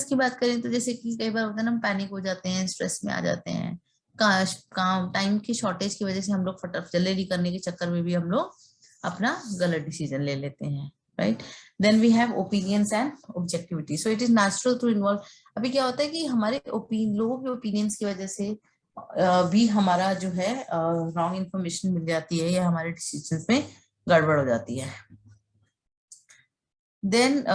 की बात करें तो जैसे कि कई बार होता है ना, हम पैनिक हो जाते हैं, स्ट्रेस में आ जाते हैं, काम टाइम की शॉर्टेज की वजह से हम लोग फटाफट जल्दी करने के चक्कर में भी हम लोग अपना गलत डिसीजन ले लेते हैं, right? Then we have opinions and objectivity. So it is natural to involve. अभी क्या होता है कि हमारे लोगों के ओपिनियंस की वजह से भी हमारा जो है रॉन्ग इंफॉर्मेशन मिल जाती है, या हमारे डिसीजंस में गड़बड़ हो जाती है. Then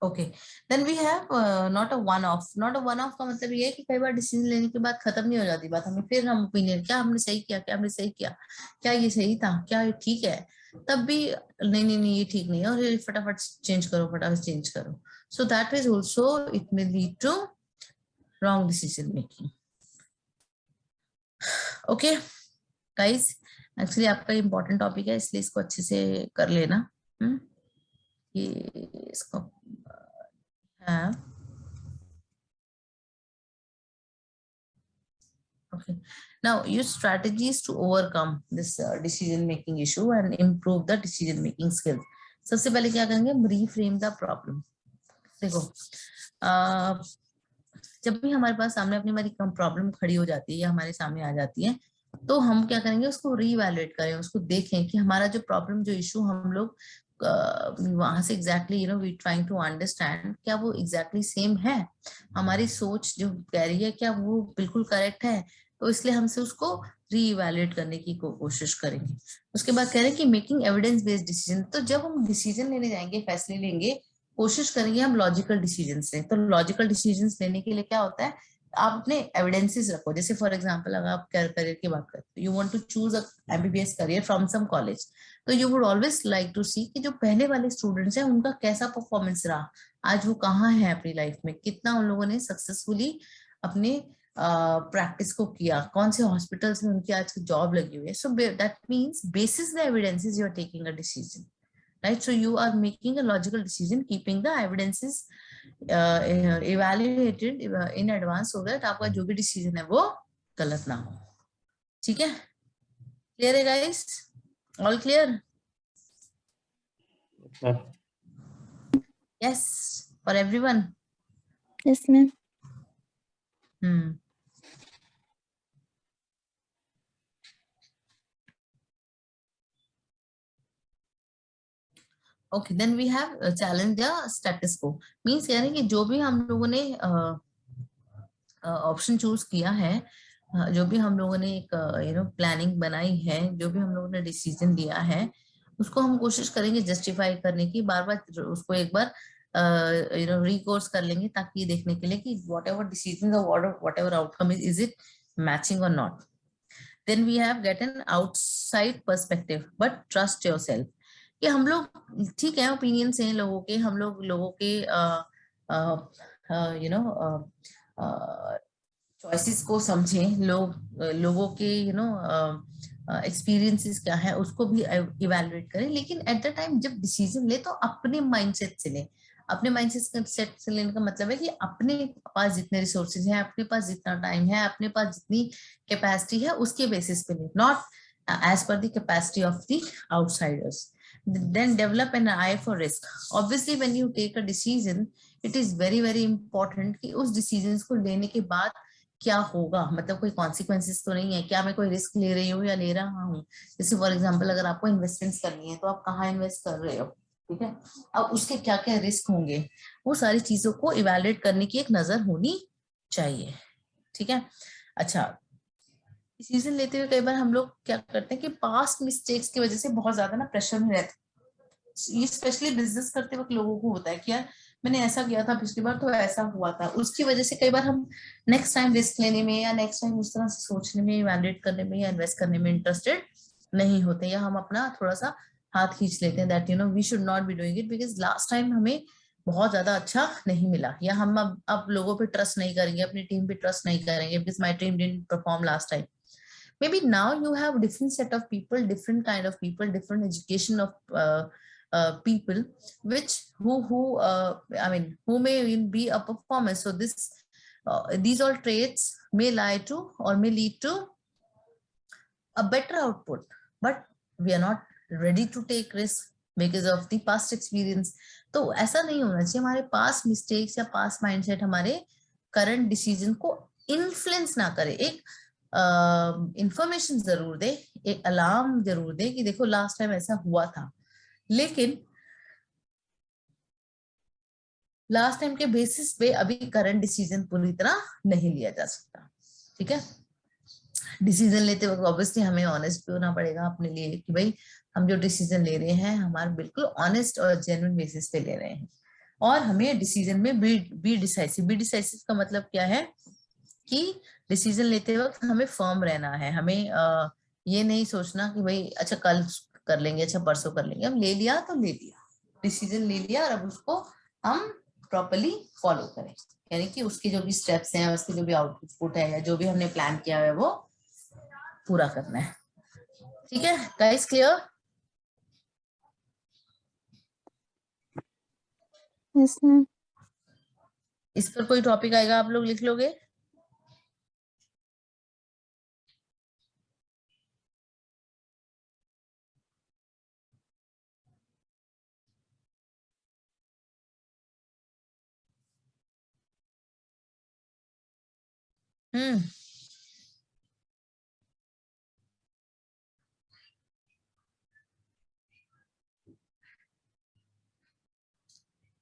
okay, then we have not a one-off. Not a one-off का मतलब ये है कि कई बार डिसीजन लेने के बाद खत्म नहीं हो जाती बात, हमें फिर हम ओपिनियन, क्या हमने सही किया, क्या ये सही था, क्या ये ठीक है, तब भी नहीं ये ठीक नहीं है, और फटाफट चेंज करो. So that is also it may lead to wrong decision making. Okay guys, actually आपका important topic है, इसलिए इसको अच्छे से कर लेना. ये इसको have. Okay, now use strategies to overcome this decision making issue and improve the decision making skills. सबसे पहले क्या करेंगे, reframe the problem. देखो जब भी हमारे पास सामने अपनी हमारी प्रॉब्लम खड़ी हो जाती है या हमारे सामने आ जाती है, तो हम क्या करेंगे, उसको रीवैल्यूएट करें, उसको देखें कि हमारा जो प्रॉब्लम, जो इशू हम लोग वहां से exactly we trying to understand, क्या वो एग्जैक्टली सेम है, हमारी सोच जो कह रही है क्या वो बिल्कुल करेक्ट है, तो इसलिए हमसे उसको रीइवैल्यूएट करने की कोशिश करेंगे. उसके बाद कह रहे हैं कि मेकिंग एविडेंस बेस्ड डिसीजन. तो जब हम डिसीजन लेने जाएंगे, फैसले लेंगे, कोशिश करेंगे हम लॉजिकल डिसीजंस लें. तो लॉजिकल डिसीजंस लेने के लिए क्या होता है, आप अपने एविडेंसेस रखो. जैसे फॉर एग्जांपल अगर आप करियर की बात करते हो, you want to choose a MBBS career from some college, तो you would always like to see कि जो पहले वाले स्टूडेंट्स हैं उनका कैसा परफॉर्मेंस रहा, आज वो कहाँ है अपनी लाइफ में, कितना उन लोगों ने सक्सेसफुली अपने प्रैक्टिस को किया, कौन से हॉस्पिटल्स में उनकी आज जॉब लगी हुई है. So that means basis the evidences you are taking a decision, right? So you are making a logical decision keeping the evidences evaluated in advance, so that आपका जो भी decision है वो गलत ना हो. ठीक है, clear है guys? All clear? Yes, for everyone. Yes ma'am. Okay, then we have challenge the status quo. Means यानी कि जो भी हम लोगों ने ऑप्शन चूज किया है, जो भी हम लोगों ने एक प्लानिंग बनाई है, जो भी हम लोगों ने डिसीजन लिया है, उसको हम कोशिश करेंगे जस्टिफाई करने की, बार बार उसको एक बार रिकोर्स कर लेंगे, ताकि ये देखने के लिए कि व्हाटएवर डिसीजन और whatever outcome is it matching और not. then we have get an outside perspective, but trust yourself. कि हम लोग ठीक है ओपिनियंस हैं लोगों के, हम लोग लोगों के यू नो चॉइसेस को समझें, लोगों के यू नो एक्सपीरियंसेस क्या है उसको भी इवैल्यूएट करें, लेकिन एट द टाइम जब डिसीजन ले तो अपने माइंडसेट से ले। अपने माइंडसेट से लेने का मतलब है कि अपने पास जितने रिसोर्सेज हैं, अपने पास जितना टाइम है, अपने पास जितनी कैपेसिटी है उसके बेसिस पे ले, not as per the capacity of the outsiders. Then develop an eye for risk. Obviously when you take a decision, it is very very important कि उस decisions को लेने के बाद क्या होगा, मतलब कोई consequences तो नहीं है, क्या मैं कोई रिस्क ले रही हूँ या ले रहा हूँ। जैसे फॉर एग्जाम्पल अगर आपको इन्वेस्टमेंट्स करनी है तो आप कहाँ इन्वेस्ट कर रहे हो, ठीक है, अब उसके क्या क्या रिस्क होंगे, वो सारी चीजों को इवेल्युएट करने की एक नजर होनी चाहिए, ठीक है। अच्छा, डिसीजन लेते हुए कई बार हम लोग क्या करते हैं कि पास्ट मिस्टेक्स की वजह से बहुत ज्यादा ना प्रेशर में रहते हैं। ये स्पेशली बिजनेस करते वक्त लोगों को होता है कि यार मैंने ऐसा किया था पिछली बार तो ऐसा हुआ था, उसकी वजह से कई बार हम नेक्स्ट टाइम रिस्क लेने में या नेक्स्ट टाइम उस तरह से सोचने में, इवैल्यूएट करने में या इन्वेस्ट करने में इंटरेस्टेड नहीं होते, या हम अपना थोड़ा सा हाथ खींच लेते हैं that you know we should not be doing it because last time हमें बहुत ज्यादा अच्छा नहीं मिला, या हम अब लोगों पे ट्रस्ट नहीं करेंगे, अपनी टीम पे ट्रस्ट नहीं करेंगे because my team didn't perform last time. Maybe now you have different set of people, different kind of people, different education of people, which I mean who may be a performer. So these all traits may lie to or may lead to a better output, but we are not ready to take risk because of the past experience. तो ऐसा नहीं होना चाहिए, हमारे past mistakes या past mindset हमारे current decision को influence ना करे। एक इंफॉर्मेशन जरूर दे, एक अलार्म जरूर दे कि देखो लास्ट टाइम ऐसा हुआ था, लेकिन लास्ट टाइम के बेसिस पे अभी करंट डिसीजन पूरी तरह नहीं लिया जा सकता, ठीक है। डिसीजन लेते वक्त ऑब्वियसली हमें ऑनेस्ट भी होना पड़ेगा अपने लिए कि भाई हम जो डिसीजन ले रहे हैं हमारे बिल्कुल ऑनेस्ट और जेन्युइन बेसिस पे ले रहे हैं, और हमें डिसीजन में बी डिसाइसिव। बी डिसाइसिव का मतलब क्या है कि डिसीजन लेते वक्त हमें फर्म रहना है, हमें ये नहीं सोचना कि भाई अच्छा कल कर लेंगे, अच्छा परसों कर लेंगे। हम ले लिया तो ले लिया, डिसीजन ले लिया और अब उसको हम प्रॉपर्ली फॉलो करें, यानी कि उसके जो भी स्टेप्स हैं, उसके जो भी आउटपुट है या जो भी हमने प्लान किया है वो पूरा करना है, ठीक है गाइस, क्लियर? Yes, ma'am. इस पर कोई टॉपिक आएगा आप लोग लिख लोगे?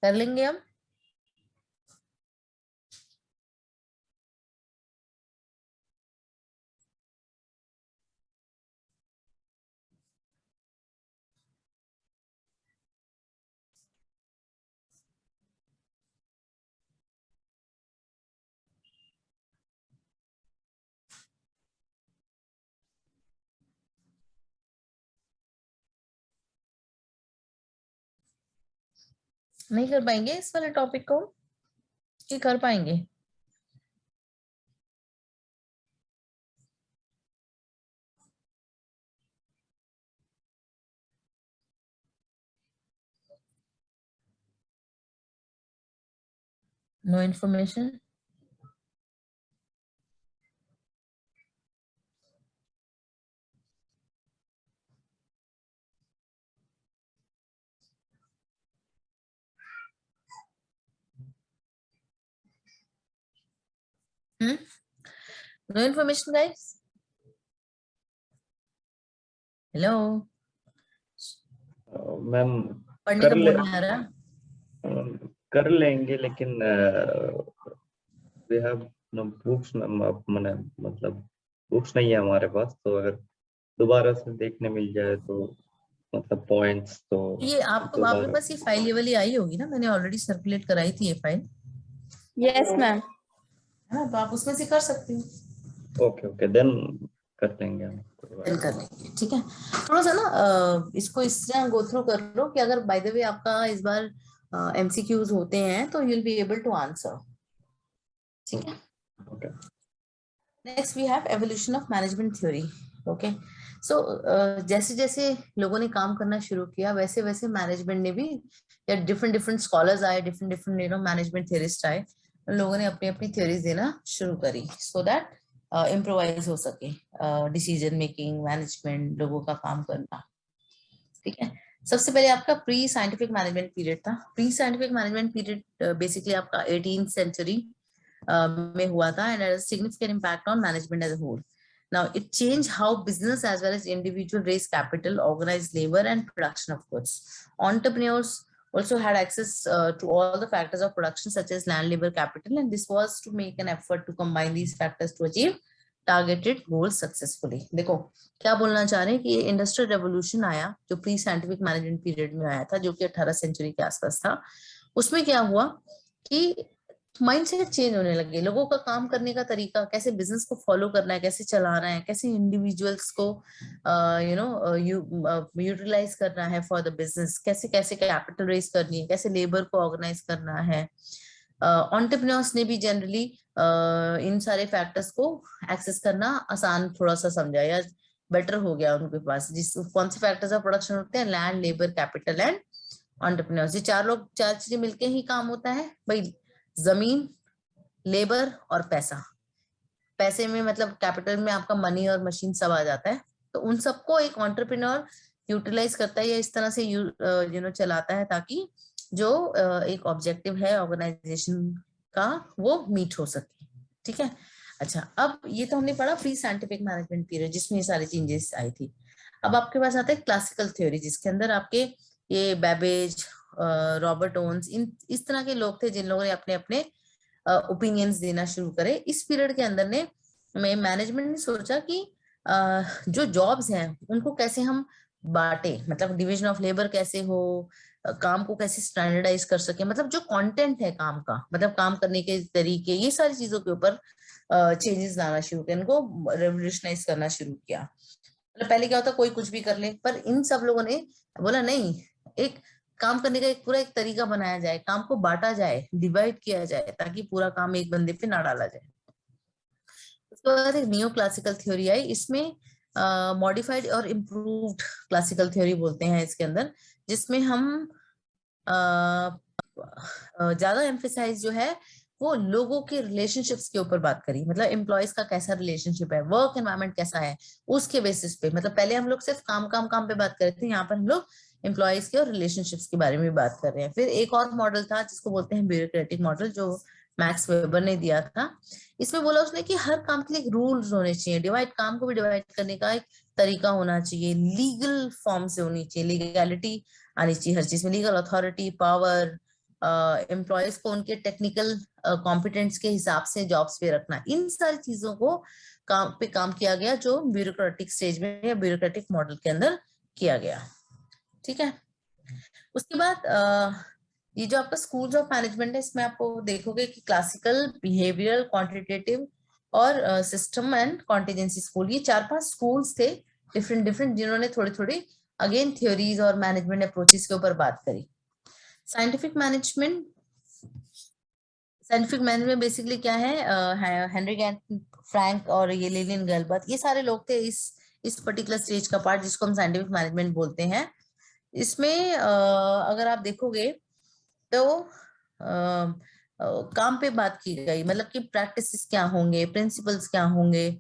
कर लेंगे हम। नहीं कर पाएंगे इस वाले टॉपिक को कि कर पाएंगे? No information. No information guys, hello. Ma'am पढ़ने का मूड नहीं आ रहा? कर लेंगे लेकिन we have no books ma'am, मतलब बुक्स नहीं है हमारे पास, तो अगर दोबारा से देखने मिल जाए तो मतलब पॉइंट्स तो ये आपको आपके पास ये फाइल ये वाली आई होगी ना, मैंने ऑलरेडी सर्कुलेट कराई थी ये फाइल, Yes, ma'am. है ना, तो आप उसमें से कर सकते हो। ओके देन कर लेंगे हम। कर लेंगे, ठीक है। थोड़ा सा ना इसको इस तरह गो थ्रू कर लो कि अगर बाय द वे आपका इस बार MCQs होते हैं तो you'll be able to answer, ठीक है। Okay. Next we have evolution of management theory. Okay, so जैसे जैसे लोगों ने काम करना शुरू किया वैसे वैसे मैनेजमेंट ने भी, या डिफरेंट डिफरेंट स्कॉलर्स आए, डिफरेंट डिफरेंट मैनेजमेंट थियरिस्ट आए, लोगों ने अपनी अपनी थ्योरीज देना शुरू करी सो दैट इम्प्रोवाइज हो सके डिसीजन मेकिंग, मैनेजमेंट, लोगों का काम करना, ठीक है। सबसे पहले आपका प्री साइंटिफिक मैनेजमेंट पीरियड था। Pre scientific management period basically आपका 18th सेंचुरी में हुआ था, and had a significant impact on management as a whole. Now it changed how business as well as individual raised capital, organized labor and production of goods. Entrepreneurs also had access to all the factors of production such as land, labor, capital, and this was to make an effort to combine these factors to achieve targeted goals successfully. देखो क्या बोलना चाह रहे हैं कि ये industrial revolution आया जो प्री साइंटिफिक मैनेजमेंट पीरियड में आया था, जो कि 18 सेंचुरी के आसपास था। उसमें क्या हुआ कि माइंडसेट चेंज होने लगे, लोगों का काम करने का तरीका, कैसे बिजनेस को फॉलो करना है, कैसे चलाना है, कैसे इंडिविजुअल्स को यूटिलाइज करना है फॉर द बिजनेस, कैसे कैसे कैपिटल रेज करनी है, कैसे लेबर को ऑर्गेनाइज करना है। एंटरप्रेन्योर्स ने भी जनरली इन सारे फैक्टर्स को एक्सेस करना आसान थोड़ा सा समझा या बेटर हो गया उनके पास। जिस कौन से फैक्टर्स ऑफ प्रोडक्शन होते हैं, land, labour, capital and entrepreneurs. ये चार चीजें मिलके ही काम होता है भाई, जमीन, लेबर और पैसा। पैसे में मतलब कैपिटल में आपका मनी और मशीन सब आ जाता है, तो उन सबको एक एंटरप्रेन्योर यूटिलाइज करता है या इस तरह से चलाता है ताकि जो एक ऑब्जेक्टिव है ऑर्गेनाइजेशन का वो मीट हो सके, ठीक है। अच्छा, अब ये तो हमने पढ़ा प्री साइंटिफिक मैनेजमेंट पीरियड जिसमें ये सारी चेंजेस आई थी। अब आपके पास आता है क्लासिकल थ्योरी, जिसके अंदर आपके ये बैबेज, रॉबर्ट ओन्स, इस तरह के लोग थे जिन लोगों ने अपने अपने ओपिनियंस देना शुरू करे। इस पीरियड के अंदर मैनेजमेंट ने सोचा कि जो जॉब्स हैं उनको कैसे हम बांटे, मतलब डिवीजन ऑफ लेबर कैसे हो, काम को कैसे स्टैंडर्डाइज कर सके, मतलब जो कंटेंट है काम का, मतलब काम करने के तरीके, ये सारी चीजों के ऊपर चेंजेस लाना शुरू किया, इनको रेवोल्यूशनाइज करना शुरू किया। मतलब पहले क्या होता कोई कुछ भी कर ले, पर इन सब लोगों ने बोला नहीं, एक काम करने का एक पूरा एक तरीका बनाया जाए, काम को बांटा जाए, डिवाइड किया जाए ताकि पूरा काम एक बंदे पे ना डाला जाए। उसके बाद एक नियो क्लासिकल थ्योरी आई, इसमें मॉडिफाइड और इम्प्रूव्ड क्लासिकल थ्योरी बोलते हैं इसके अंदर, जिसमें हम ज्यादा एम्फेसाइज जो है वो लोगों के रिलेशनशिप्स के ऊपर बात करी, मतलब एम्प्लॉयज का कैसा रिलेशनशिप है, वर्क एनवायरनमेंट कैसा है, उसके बेसिस पे। मतलब पहले हम लोग सिर्फ काम पे बात कर रहे थे, यहाँ पर हम लोग एम्प्लॉयज के और रिलेशनशिप्स के बारे में बात कर रहे हैं। फिर एक और मॉडल था जिसको बोलते हैं ब्यूरोक्रेटिक मॉडल, जो मैक्स वेबर ने दिया था। इसमें बोला उसने कि हर काम के लिए रूल्स होने चाहिए, काम को भी डिवाइड करने का एक तरीका होना चाहिए, लीगल फॉर्म से होनी चाहिए, लीगैलिटी आनी चाहिए हर चीज में, लीगल अथॉरिटी, पावर, एम्प्लॉयज को उनके टेक्निकल कॉम्पिटेंस के हिसाब से जॉब्स पे रखना, इन सारी चीजों को काम किया गया जो ब्यूरोक्रेटिक स्टेज में या ब्यूरोक्रेटिक मॉडल के अंदर किया गया, ठीक है। उसके बाद ये जो आपका स्कूल्स ऑफ मैनेजमेंट है, इसमें आपको देखोगे कि क्लासिकल, बिहेवियरल, क्वांटिटेटिव और सिस्टम एंड कॉन्टिजेंसी स्कूल, ये 4-5 स्कूल्स थे डिफरेंट जिन्होंने थोड़ी थोड़ी अगेन थ्योरीज और मैनेजमेंट अप्रोचेस के ऊपर बात करी। साइंटिफिक मैनेजमेंट बेसिकली क्या है, हेनरी फ्रैंक और ये लिलियन गैल्बर्ट, ये सारे लोग थे इस पर्टिकुलर स्टेज का पार्ट जिसको हम साइंटिफिक मैनेजमेंट बोलते हैं। इसमें अगर आप देखोगे तो काम पे बात की गई, मतलब कि प्रैक्टिसेस क्या होंगे, प्रिंसिपल्स क्या होंगे,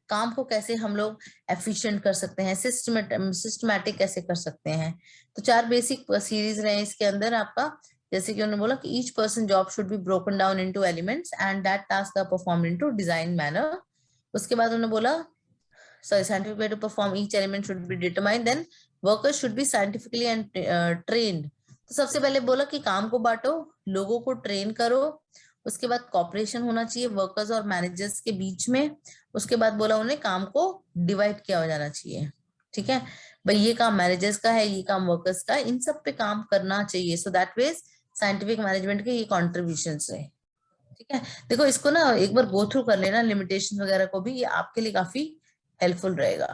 काम को कैसे हम लोग एफिशिएंट कर सकते हैं, सिस्टमैटिक कैसे कर सकते हैं। तो 4 बेसिक सीरीज रहे इसके अंदर आपका, जैसे कि उन्होंने बोला कि each person job should be broken down into elements and that task are performed into design manner. उसके बाद उन्होंने बोला scientific way to perform each element should be determined, then workers should be scientifically and trained। तो सबसे पहले बोला कि काम को बांटो, लोगों को ट्रेन करो, उसके बाद कॉपरेशन होना चाहिए वर्कर्स और मैनेजर्स के बीच में। उसके बाद बोला उन्हें काम को डिवाइड किया हो जाना चाहिए, ठीक है भाई, ये काम मैनेजर्स का है, ये काम वर्कर्स का है, इन सब पे काम करना चाहिए। So that ways scientific management के ये कॉन्ट्रीब्यूशंस है, ठीक है, देखो इसको ना एक बार गो थ्रू कर लेना, लिमिटेशन वगैरह को भी, ये आपके लिए काफी हेल्पफुल रहेगा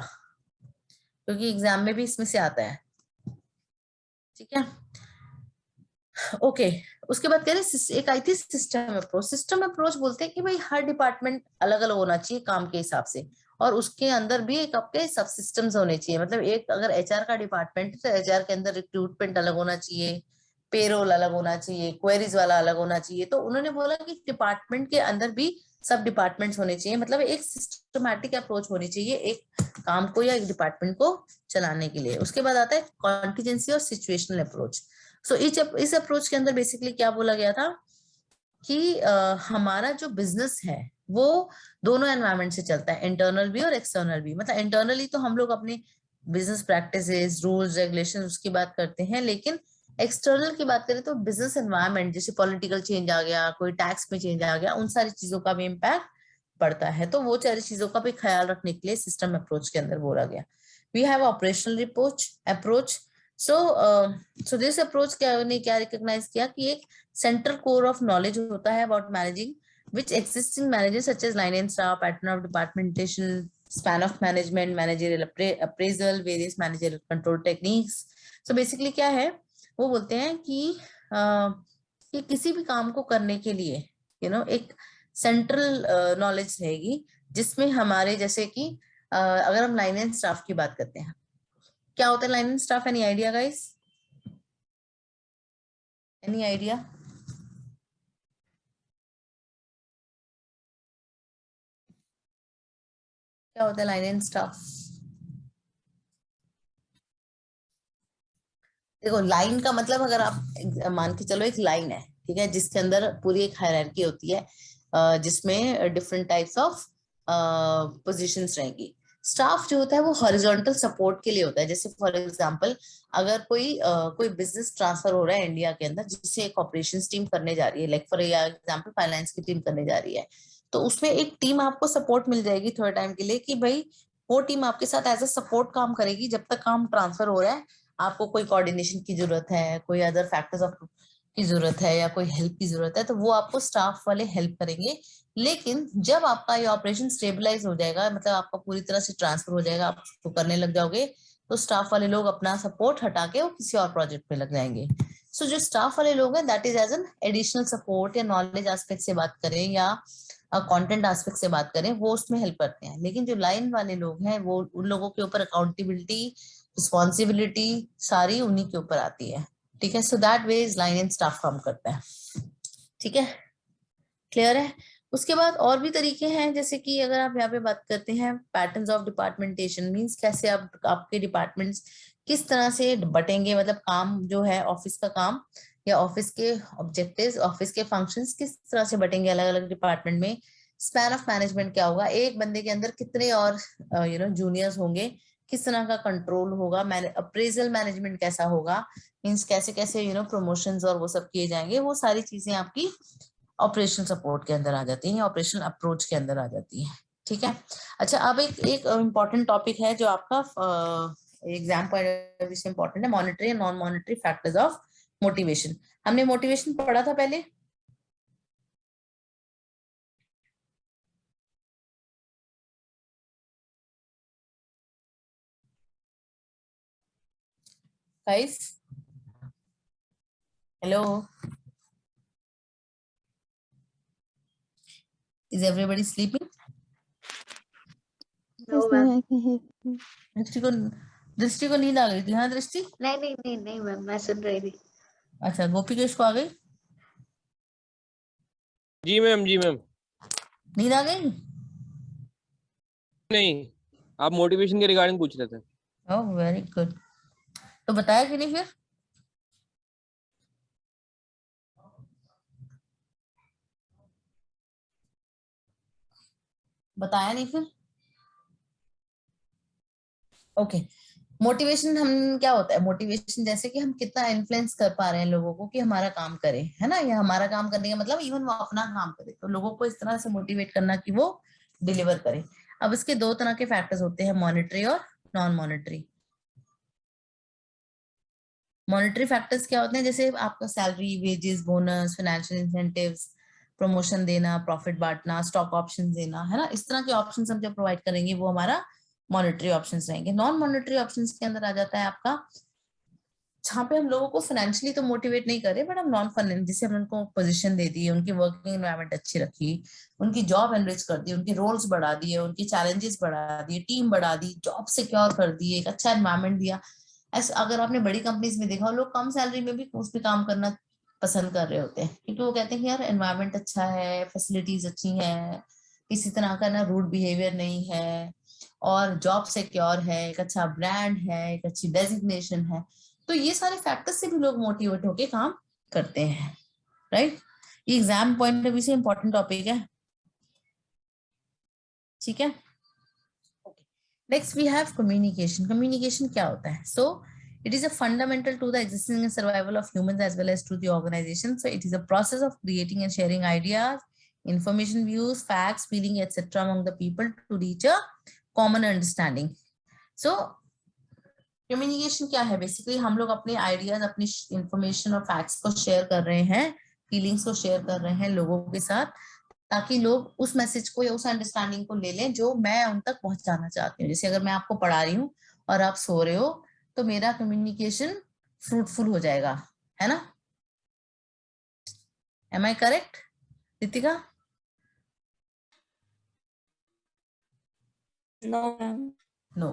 क्योंकि एग्जाम में भी इसमें से आता है। ठीक है, ओके। उसके बाद कह रहे एक आई थी सिस्टम अप्रोच। सिस्टम अप्रोच बोलते हैं कि भाई हर डिपार्टमेंट अलग अलग होना चाहिए काम के हिसाब से, और उसके अंदर भी एक आपके सब सिस्टम्स होने चाहिए। मतलब एक अगर एचआर का डिपार्टमेंट है तो एचआर के अंदर रिक्रूटमेंट अलग होना चाहिए, पेरोल अलग होना चाहिए, क्वेरीज वाला अलग होना चाहिए। तो उन्होंने बोला कि डिपार्टमेंट के अंदर भी सब डिपार्टमेंट्स होने चाहिए, मतलब एक सिस्टमैटिक अप्रोच होनी चाहिए एक काम को या एक डिपार्टमेंट को चलाने के लिए। उसके बाद आता है कॉन्टिजेंसी और सिचुएशनल अप्रोच। सो इस अप्रोच के अंदर बेसिकली क्या बोला गया था कि हमारा जो बिजनेस है वो दोनों एनवायरनमेंट से चलता है, इंटरनल भी और एक्सटर्नल भी। मतलब इंटरनली तो हम लोग अपने बिजनेस प्रैक्टिसेस, रूल्स, रेगुलेशन उसकी बात करते हैं, लेकिन एक्सटर्नल की बात करें तो बिजनेस एनवायरनमेंट, जैसे पॉलिटिकल चेंज आ गया, कोई टैक्स में चेंज आ गया, उन सारी चीजों का भी इम्पैक्ट पड़ता है। तो वो सारी चीजों का भी ख्याल रखने के लिए सिस्टम अप्रोच के अंदर बोला गया। We have operational approach. So this approach क्या रिकॉग्नाइज किया कि एक सेंट्रल कोर ऑफ नॉलेज होता है about managing which existing managers such as line and staff, pattern of departmentation, span of management, managerial appraisal, various managerial control techniques. So basically क्या है, वो बोलते हैं कि किसी भी काम को करने के लिए एक सेंट्रल नॉलेज रहेगी, जिसमें हमारे जैसे कि अगर हम लाइन एंड स्टाफ की बात करते हैं, क्या होता है line and staff? Any idea guys? Any idea? क्या होता है लाइन एंड स्टाफ? देखो लाइन का मतलब, अगर आप मान के चलो एक लाइन है, ठीक है, जिसके अंदर पूरी एक हायरार्की होती है, जिसमें डिफरेंट टाइप्स ऑफ पोजीशंस रहेंगी। स्टाफ जो होता है वो हॉरिजॉन्टल सपोर्ट के लिए होता है। जैसे फॉर एग्जांपल अगर कोई बिजनेस ट्रांसफर हो रहा है इंडिया के अंदर, जिससे एक ऑपरेशंस टीम करने जा रही है, लाइक फॉर एग्जांपल फाइनेंस की टीम करने जा रही है, तो उसमें एक टीम आपको सपोर्ट मिल जाएगी थोड़े टाइम के लिए, कि भाई वो टीम आपके साथ एज अ सपोर्ट काम करेगी जब तक काम ट्रांसफर हो रहा है। आपको कोई कोऑर्डिनेशन की जरूरत है, कोई अदर फैक्टर्स ऑफ की जरूरत है, या कोई हेल्प की जरूरत है, तो वो आपको स्टाफ वाले हेल्प करेंगे। लेकिन जब आपका ये ऑपरेशन स्टेबलाइज हो जाएगा, मतलब आपका पूरी तरह से ट्रांसफर हो जाएगा, आप उसको करने लग जाओगे, तो स्टाफ वाले लोग अपना सपोर्ट हटा के वो किसी और प्रोजेक्ट पे लग जाएंगे। सो जो स्टाफ वाले लोग हैं that is as an additional support, या नॉलेज एस्पेक्ट से बात करें या कंटेंट एस्पेक्ट से बात करें, वो उसमें हेल्प करते हैं। लेकिन जो लाइन वाले लोग हैं वो उन लोगों के ऊपर अकाउंटेबिलिटी, रिस्पॉन्सिबिलिटी सारी उन्हीं के ऊपर आती है। ठीक है, so that way is line and staff काम करता है। ठीक है, क्लियर है? उसके बाद और भी तरीके हैं, जैसे कि अगर आप यहाँ पे बात करते हैं पैटर्न्स ऑफ डिपार्टमेंटेशन, मींस कैसे आपके डिपार्टमेंट्स किस तरह से बटेंगे, मतलब काम जो है ऑफिस का काम या ऑफिस के ऑब्जेक्टिव्स, ऑफिस के फंक्शंस किस तरह से बटेंगे अलग अलग डिपार्टमेंट में। स्पैन ऑफ मैनेजमेंट क्या होगा, एक बंदे के अंदर कितने और जूनियर्स होंगे, किस तरह का कंट्रोल होगा, अप्रेजल मैनेजमेंट कैसा होगा, मीन्स कैसे कैसे प्रमोशंस और वो सब किए जाएंगे। वो सारी चीजें आपकी ऑपरेशनल सपोर्ट के अंदर आ जाती है, ऑपरेशनल अप्रोच के अंदर आ जाती है। ठीक है, अच्छा अब एक इम्पॉर्टेंट टॉपिक है जो आपका एग्जाम पॉइंट ऑफ व्यू से इम्पोर्टेंट है, monetary and non monetary factors of motivation. हमने मोटिवेशन पढ़ा था पहले, guys? Hello, is everybody sleeping? No, Yes, ma'am. ma'am, I can hear you. दृष्टि को नींद आ गई थी? हाँ दृष्टि? नहीं मैम, मैं सुन रही थी। अच्छा, गोपीकेश को आ गई जी मैम, जी मैम। नींद? आ गई? नहीं, आप मोटिवेशन के रिगार्डिंग पूछ रहे थे। Oh very good. तो बताया कि नहीं फिर? बताया नहीं फिर? ओके, मोटिवेशन हम क्या होता है, मोटिवेशन जैसे कि हम कितना इन्फ्लुएंस कर पा रहे हैं लोगों को कि हमारा काम करें, है ना, या हमारा काम करने का मतलब इवन वो अपना काम करे, तो लोगों को इस तरह से मोटिवेट करना कि वो डिलीवर करें। अब इसके दो तरह के फैक्टर्स होते हैं, मॉनिटरी और नॉन मॉनिटरी। मॉनिटरी फैक्टर्स क्या होते हैं, जैसे आपका salary, wages, bonus, financial incentives, promotion देना, प्रॉफिट बांटना, स्टॉक ऑप्शन देना, है ना, इस तरह के ऑप्शन हम जब प्रोवाइड करेंगे वो हमारा मॉनेटरी ऑप्शंस रहेंगे। नॉन मॉनेटरी ऑप्शंस के अंदर आ जाता है आपका जहाँ पे हम लोगों को फाइनेंशियली तो मोटिवेट नहीं करे, बट हम नॉन फाइनेंशियल, जिसे हम उनको पोजीशन दे दी, उनकी वर्किंग एनवायरनमेंट अच्छी रखी, उनकी जॉब एनरिच कर दी, उनके रोल्स बढ़ा दिए, उनकी चैलेंजेस बढ़ा दिए, टीम बढ़ा दी, जॉब सिक्योर कर दी, एक अच्छा एनवायरनमेंट दिया। ऐसे अगर आपने बड़ी कंपनीज में देखा, लोग कम सैलरी में भी उस पे काम करना पसंद कर रहे होते हैं, क्योंकि वो कहते हैं कि यार एनवायरनमेंट अच्छा है, फैसिलिटीज अच्छी हैं, किसी तरह का ना रूड बिहेवियर नहीं है, और जॉब सिक्योर है, एक अच्छा ब्रांड है, एक अच्छी डेजिग्नेशन है। तो ये सारे फैक्टर्स से भी लोग मोटिवेट होके काम करते हैं, राइट। ये एग्जाम पॉइंट ऑफ व्यू से इंपॉर्टेंट टॉपिक है, ठीक है। Next we have communication. Communication क्या होता है? So it is a fundamental to the existence and survival of humans as well as to the organization. So it is a process of creating and sharing ideas, information, views, facts, feeling, etc. among the people to reach a common understanding. So communication क्या है? Basically हम लोग अपने ideas, अपनी information और facts को share कर रहे हैं, फीलिंग्स को शेयर कर रहे हैं लोगों के साथ, ताकि लोग उस मैसेज को या उस अंडरस्टैंडिंग को ले लें जो मैं उन तक पहुंचाना चाहती हूँ। जैसे अगर मैं आपको पढ़ा रही हूँ और आप सो रहे हो, तो मेरा कम्युनिकेशन फ्रूटफुल हो जाएगा, है ना? Am I correct Ritika? No, ma'am. No.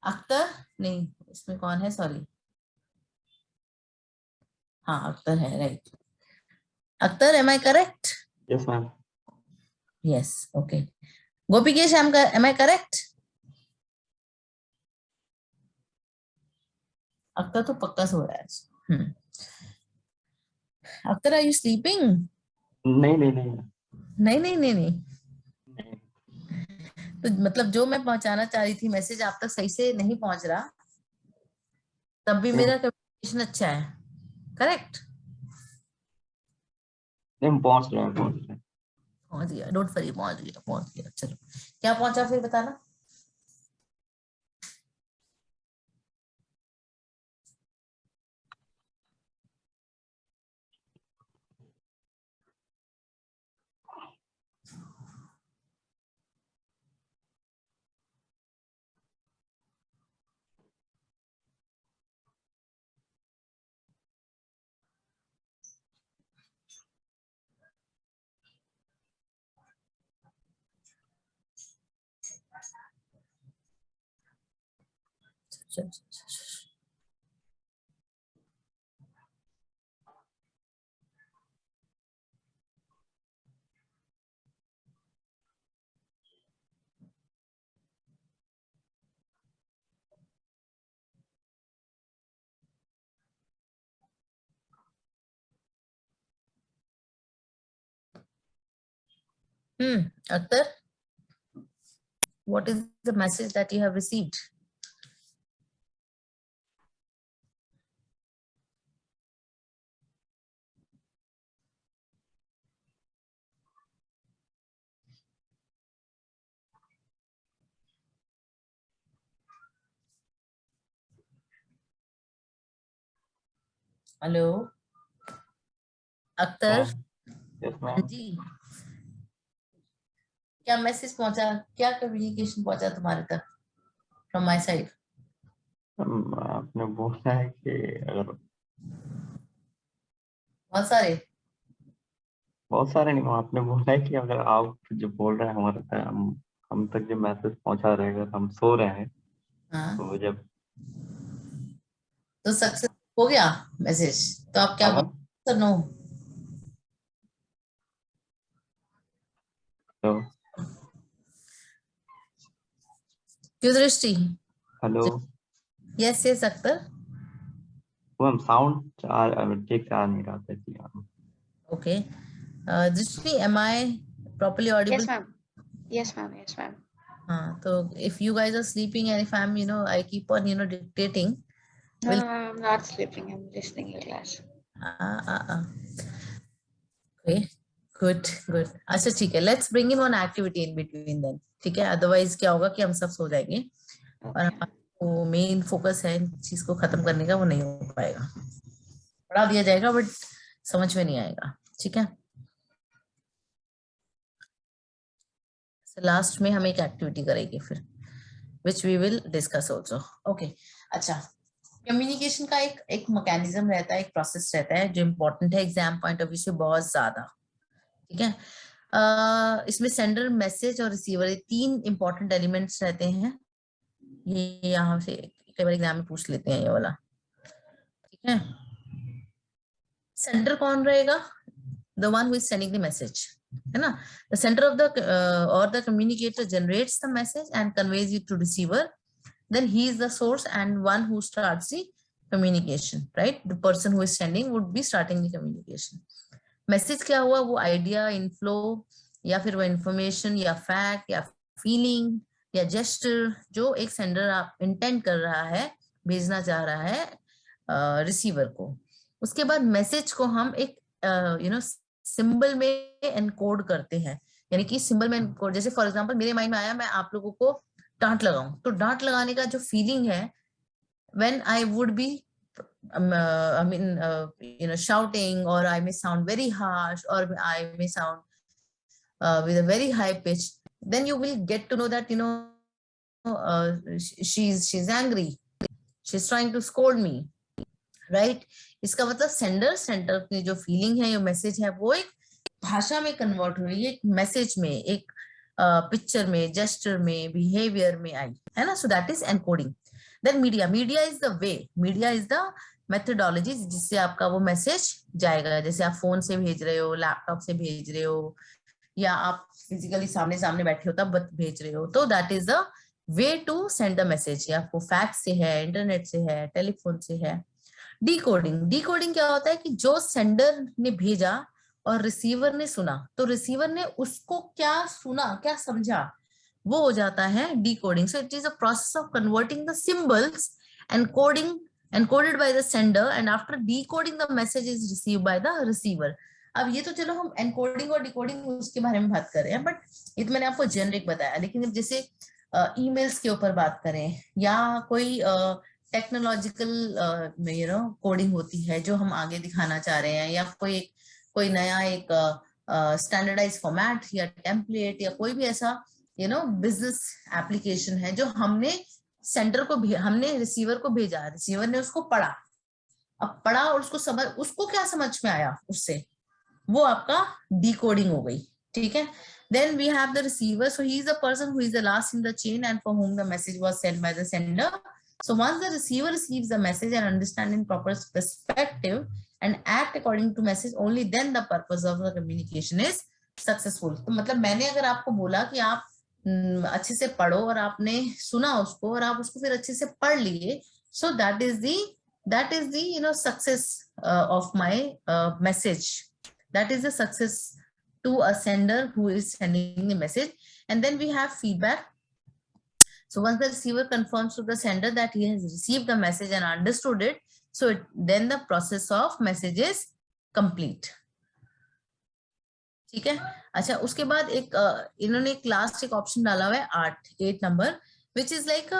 Akhtar? नहीं, इसमें कौन है? सॉरी, हाँ अख्तर है, right. Akhtar, am I correct? Yes ma'am. Yes, okay. Gopikesh, am I correct? Akhtar तो पक्का सो रहा है। Akhtar, are you sleeping? नहीं नहीं नहीं नहीं नहीं नहीं नहीं। नहीं। तो मतलब जो मैं पहुंचाना चाह रही थी मैसेज आप तक सही से नहीं पहुंच रहा, तब भी मेरा कम्युनिकेशन अच्छा है, करेक्ट? नहीं, पहुंच रहे हैं, पहुंच रहे हैं। पहुंच गया, डोंट वरी, पहुंच गया, पहुंच गया। चलो, क्या पहुंचा फिर बताना। Akhtar, what is the message that you have received? Hello Akhtar? Yes हाँ मैम। जी, क्या मैसेज पहुंचा, क्या कम्युनिकेशन पहुंचा तुम्हारे तक फ्रॉम माय साइड? आपने बोला है कि अगर बहुत सारे नहीं, आपने बोला है कि अगर आप जो बोल रहे हैं हमारे तक, हम तक जो मैसेज पहुंचा रहे, अगर हम सो रहे हैं हाँ, तो जब तो सक्सेस हो गया मैसेज, तो आप क्या हाँ बोल? नो? तो क्यों दृष्टि? हेलो, यस यस अख्तर, वो हम साउंड ठीक से आ नहीं रहा था इसलिए। Okay. Drishti, am I properly Yes, audible? ma'am. Yes, ma'am. Yes, ma'am. हाँ, तो if you guys are sleeping and if I'm, I keep on, dictating. No, Will no, ma'am, I'm not sleeping. I'm listening your class. Okay, good, good. अच्छा ठीक है, let's bring in one activity in between then. ठीक है, otherwise क्या होगा कि हम सब सो जाएंगे और Okay. हमारा वो मेन फोकस है इस चीज को खत्म करने का, वो नहीं हो पाएगा। पढ़ा दिया जाएगा बट समझ में नहीं आएगा, ठीक है। लास्ट में हम एक एक्टिविटी करेंगे फिर, which we will discuss also. Okay, अच्छा, कम्युनिकेशन का एक मैकेनिज्म रहता है, एक प्रोसेस रहता है जो इम्पोर्टेंट है एग्जाम पॉइंट ऑफ व्यू से बहुत ज्यादा, ठीक है। इसमें सेंडर, मैसेज और रिसीवर, ये 3 इंपॉर्टेंट एलिमेंट्स रहते हैं। ये यहाँ से कई बार एग्जाम में पूछ लेते हैं ये वाला, ठीक है। सेंडर कौन रहेगा? The one who is sending the message, है ना। द सेंटर ऑफ द और the communicator generates the message and conveys it to receiver, then he is the source and one who starts the communication, right? The person who is sending would be starting the communication. Message क्या हुआ? वो idea, inflow, या फिर वो information या fact या feeling या gesture जो एक सेंडर आप इंटेंड कर रहा है, भेजना चाह रहा है रिसीवर को। उसके बाद मैसेज को हम एक सिंबल में एनकोड करते हैं, यानी कि सिंबल में एनकोड। जैसे फॉर एग्जांपल मेरे माइंड में आया मैं आप लोगों को डांट लगाऊं, तो डांट लगाने का जो फीलिंग है, when I would be shouting, or I may sound very harsh, or I may sound with a very high pitch, then you will get to know that she's angry, she's trying to scold me, right? इसका मतलब centre की जो feeling है, जो message है, वो एक भाषा में कन्वर्ट हुई, एक मैसेज में, एक पिक्चर में, जेस्टर में, बिहेवियर में आई, है ना। So that is encoding. Then media is the way, media is the methodology जिससे आपका वो मैसेज जाएगा। जैसे आप फोन से भेज रहे हो, लैपटॉप से भेज रहे हो, या आप फिजिकली सामने सामने बैठे हो तब भेज रहे हो, तो that is the way to send the message. या वो फैक्स से है, इंटरनेट से है, टेलीफोन से है। डीकोडिंग क्या होता है कि जो सेंडर ने भेजा और रिसीवर ने सुना, तो रिसीवर ने उसको क्या सुना, क्या समझा, वो हो जाता है decoding. So it is a process of converting the symbols encoded by the sender, and after decoding the message is received by the receiver. अब ये तो चलो हम एनकोडिंग और डिकोडिंग उसके बारे में बात कर रहे हैं, बट ये तो मैंने आपको जेनरिक बताया। लेकिन जब जैसे ईमेल्स के ऊपर बात करें, या कोई टेक्नोलॉजिकल कोडिंग होती है जो हम आगे दिखाना चाह रहे हैं, या कोई नया एक स्टैंडर्डाइज फॉर्मेट या टेम्पलेट या कोई भी ऐसा बिजनेस एप्लीकेशन है जो हमने सेंडर को हमने रिसीवर को भेजा, रिसीवर ने उसको पढ़ा, अब पढ़ा और उसको क्या समझ में आया उससे, वो आपका डिकोडिंग हो गई, ठीक है। Then we have the receiver, so he is the person who is the last in the chain and for whom the message was sent by the sender. So once the receiver receives the message and understand in proper perspective and act according to message, only then the purpose of the communication is successful. तो मतलब मैंने अगर आपको बोला कि आप अच्छे से पढ़ो और आपने सुना उसको और आप उसको फिर अच्छे से पढ़ लिए, so that is the success of my message. That is the success to a sender who is sending the message. And then we have feedback. So once the receiver confirms to the sender that he has received the message and understood it, so then the process of message is complete. ठीक है। अच्छा, उसके बाद एक इन्होंने एक last एक option डाला हुआ है 8 number, which is like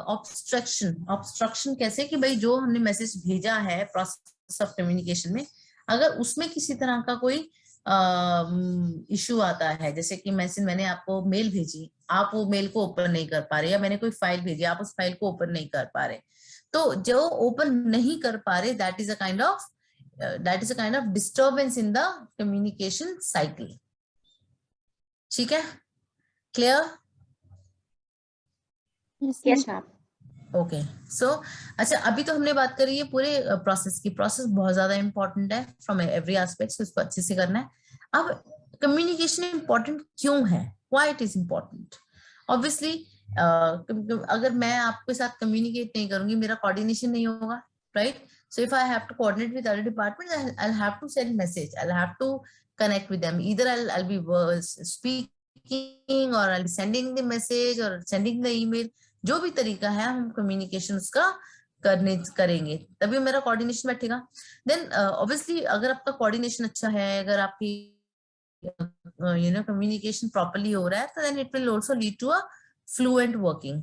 obstruction. कैसे कि भाई जो हमने मैसेज भेजा है प्रोसेस ऑफ कम्युनिकेशन में, अगर उसमें किसी तरह का कोई इशू आता है, जैसे कि मैंने आपको मेल भेजी, आप वो मेल को ओपन नहीं कर पा रहे, या मैंने कोई फाइल भेजी, आप उस फाइल को ओपन नहीं कर पा रहे, तो जो ओपन नहीं कर पा रहे, that is a kind of disturbance in the communication cycle. ठीक है, क्लियर? Yes, ma'am. ओके, सो अच्छा, अभी तो हमने बात करी है पूरे प्रोसेस की। प्रोसेस बहुत ज्यादा इंपॉर्टेंट है फ्रॉम एवरी एस्पेक्ट, उसको अच्छे से करना है। अब कम्युनिकेशन इंपॉर्टेंट क्यों है, why it is important? Obviously अगर मैं आपके साथ कम्युनिकेट नहीं करूंगी, मेरा कोऑर्डिनेशन नहीं होगा, right? So if I have to coordinate with other departments, I will have to send message, I will have to connect with them. Either I'll be speaking, or I'll be sending the message or sending the email. जो भी तरीका है हम communication उसका करेंगे, तभी मेरा coordination बैठेगा। देन ऑब्वियसली अगर आपका कोऑर्डिनेशन अच्छा है, अगर आपकी कम्युनिकेशन प्रॉपर्ली हो रहा है, तो then it will also lead to a fluent working.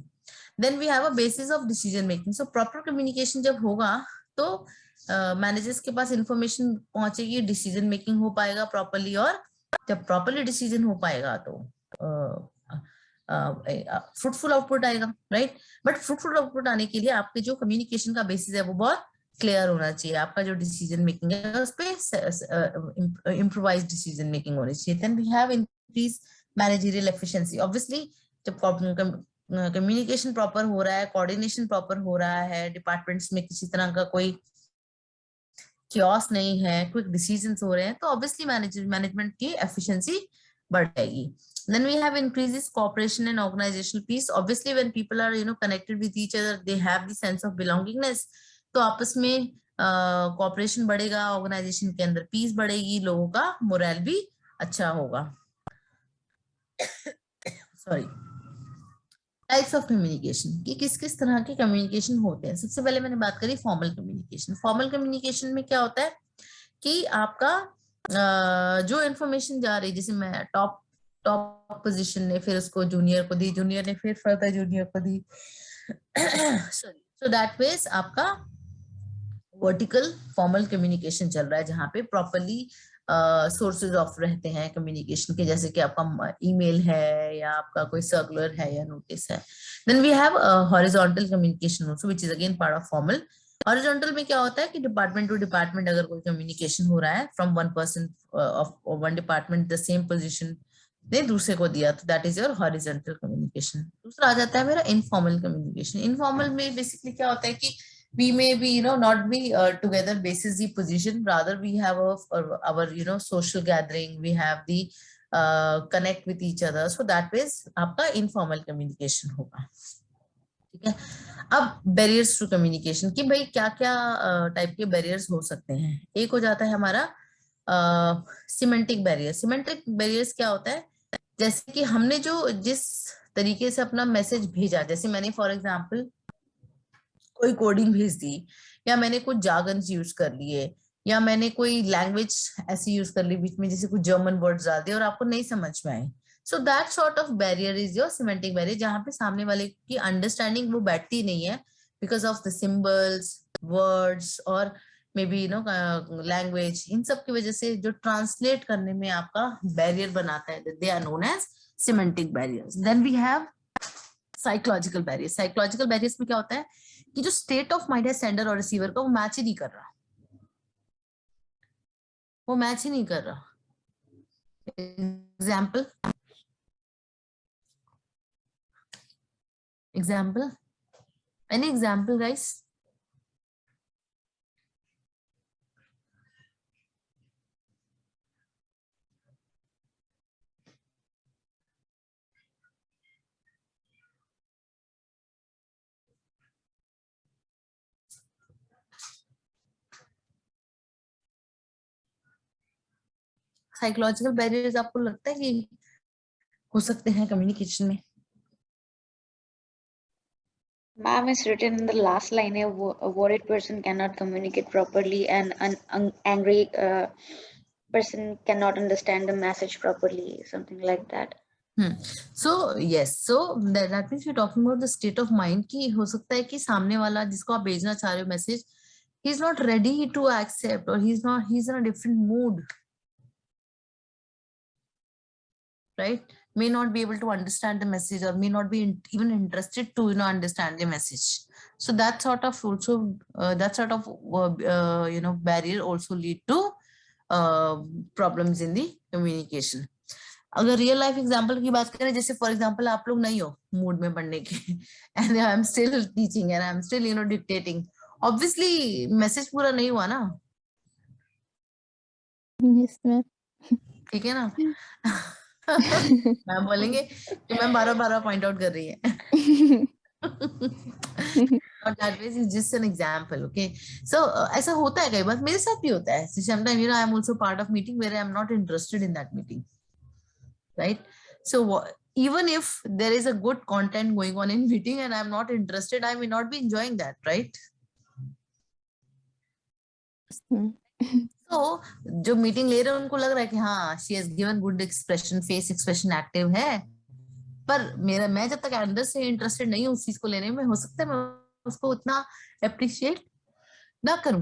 Then we have a basis of decision making. So proper communication जब होगा तो मैनेजर्स के पास इंफॉर्मेशन पहुंचेगी, डिसीजन मेकिंग हो पाएगा प्रॉपर्ली, और जब प्रॉपर्ली डिसीजन हो पाएगा तो फ्रूटफुल आउटपुट आएगा, राइट? बट फ्रूटफुल आउटपुट आने के लिए आपके जो कम्युनिकेशन का बेसिस है वो बहुत क्लियर होना चाहिए, आपका जो डिसीजन मेकिंग है उस पे इम्प्रोवाइज डिसीजन मेकिंग होनी चाहिए। Then we have increase managerial efficiency. Obviously जब कम्युनिकेशन प्रॉपर हो रहा है, कोऑर्डिनेशन प्रॉपर हो रहा है, डिपार्टमेंट्स में किसी तरह का कोई क्योस नहीं है, क्विक डिसीजंस हो रहे हैं, तो ऑब्वियसली मैनेजमेंट की एफिशिएंसी बढ़ जाएगी। Then we have increases cooperation and organizational peace. Obviously, when people are connected with each other, they have the sense of belongingness. तो आपस में cooperation बढ़ेगा, organization के अंदर peace बढ़ेगी, लोगों का morale भी अच्छा होगा। Sorry. टाइप्स ऑफ कम्युनिकेशन कि किस किस तरह के कम्युनिकेशन होते हैं। सबसे पहले मैंने बात करी फॉर्मल कम्युनिकेशन। फॉर्मल कम्युनिकेशन में क्या होता है कि आपका जो इन्फॉर्मेशन जा रही, जैसे मैं टॉप पोजीशन ने फिर उसको जूनियर को दी, जूनियर ने फिर फर्दर जूनियर को दी, सॉरी, सो दैट मींस आपका वर्टिकल फॉर्मल कम्युनिकेशन चल रहा है, जहाँ पे प्रॉपरली सोर्सेज ऑफ रहते हैं कम्युनिकेशन के, जैसे कि आपका ईमेल है या आपका कोई सर्कुलर है या नोटिस है। Then we have horizontal communication also which is again part of formal. Horizontal में क्या होता है कि डिपार्टमेंट टू डिपार्टमेंट अगर कोई कम्युनिकेशन हो रहा है from one person of one department the same position ने दूसरे को दिया, तो that is your horizontal communication. दूसरा आ जाता है मेरा इनफॉर्मल कम्युनिकेशन। इनफॉर्मल में बेसिकली क्या होता है कि we may be not be together basis the position, rather we have our social gathering, we have the connect with each other, so that is आपका informal communication होगा। ठीक है, अब barriers to communication कि भाई क्या क्या टाइप के barriers हो सकते हैं। एक हो जाता है हमारा semantic barrier। semantic barriers क्या होता है, जैसे कि हमने जो जिस तरीके से अपना मैसेज भेजा, जैसे मैंने फॉर एग्जाम्पल कोई कोडिंग भेज दी, या मैंने कुछ जार्गन्स यूज कर लिए, या मैंने कोई लैंग्वेज ऐसी यूज कर ली बीच में, जैसे कुछ जर्मन वर्ड्स डाल दिए और आपको नहीं समझ में आए। So that sort of barrier is your semantic barrier, जहाँ पे सामने वाले की अंडरस्टैंडिंग वो बैठती नहीं है because of the symbols, words और मे बी लैंग्वेज, इन सब की वजह से जो ट्रांसलेट करने में आपका बैरियर बनाता है, they are known as semantic barriers. Then we have psychological barriers. Psychological barriers में क्या होता है कि जो स्टेट ऑफ माइंड है सेंडर और रिसीवर का, वो मैच ही नहीं कर रहा, वो मैच ही नहीं कर रहा। Example any example guys? Psychological barriers आपको लगता है कि हो सकते हैं कम्युनिकेशन में? Ma'am, is written in the last line, a worried person cannot communicate properly and an angry person cannot understand the message properly, something like that. So yes, so that means you're talking about the state of mind कि हो सकता है कि सामने वाला जिसको आप भेजना चाह रहे हो message, he's not ready to accept, or he's in a different mood, right? May not be able to understand the message, or may not be even interested to understand the message. So that sort of also barrier also lead to problems in the communication. अगर real life example की बात करें, जैसे for example आप लोग नहीं हो mood में पढ़ने के and I am still teaching and I am still dictating, obviously message पूरा नहीं हुआ ना। Yes, ma'am. ठीक है ना? मैम बोलेंगे कि मैम बार-बार पॉइंट आउट कर रही है। Not that way, it's just an example, okay? So ऐसा होता है कई बार, मेरे साथ भी होता है। Sometimes I am also part of meeting where I am not interested in that meeting, right? So even if there is a good content going on in meeting and I am not interested, I may not be enjoying that, right? तो जो meeting ले रहे हैं उनको लग रहा है कि हाँ she has given good expression, face expression active है, पर मैं जब तक अंदर से इंटरेस्टेड नहीं हूँ उस चीज को लेने में, हो सकता है मैं उसको उतना अप्रिशिएट ना करूं,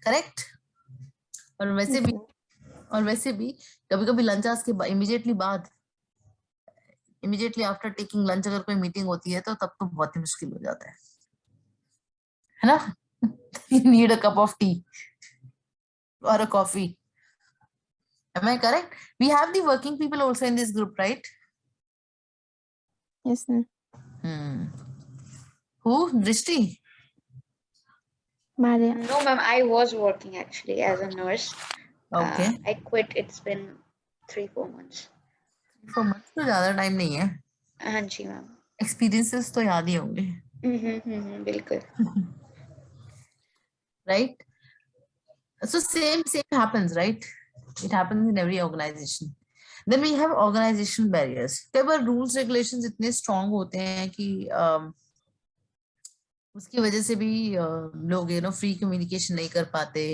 करेक्ट? और वैसे भी कभी कभी लंच आवर्स के इमीडिएटली बाद इमीडिएटली आफ्टर टेकिंग लंच अगर कोई मीटिंग होती है तो तब तो बहुत ही मुश्किल हो जाता है ना? You need a cup of tea or a coffee. Am I correct? We have the working people also in this group, right? Yes, ma'am. Who? Drishti? Maria. No, ma'am, I was working actually as a nurse. Okay. I quit. It's been 3-4 months. 4 months तो ज्यादा time नहीं है. हाँ जी ma'am. Experiences तो याद ही होंगे. बिल्कुल. Right? So same happens, right? It happens in every organization. Then we have organizational barriers. कई बार rules regulations इतने strong होते हैं कि उसकी वजह से भी लोग free communication नहीं कर पाते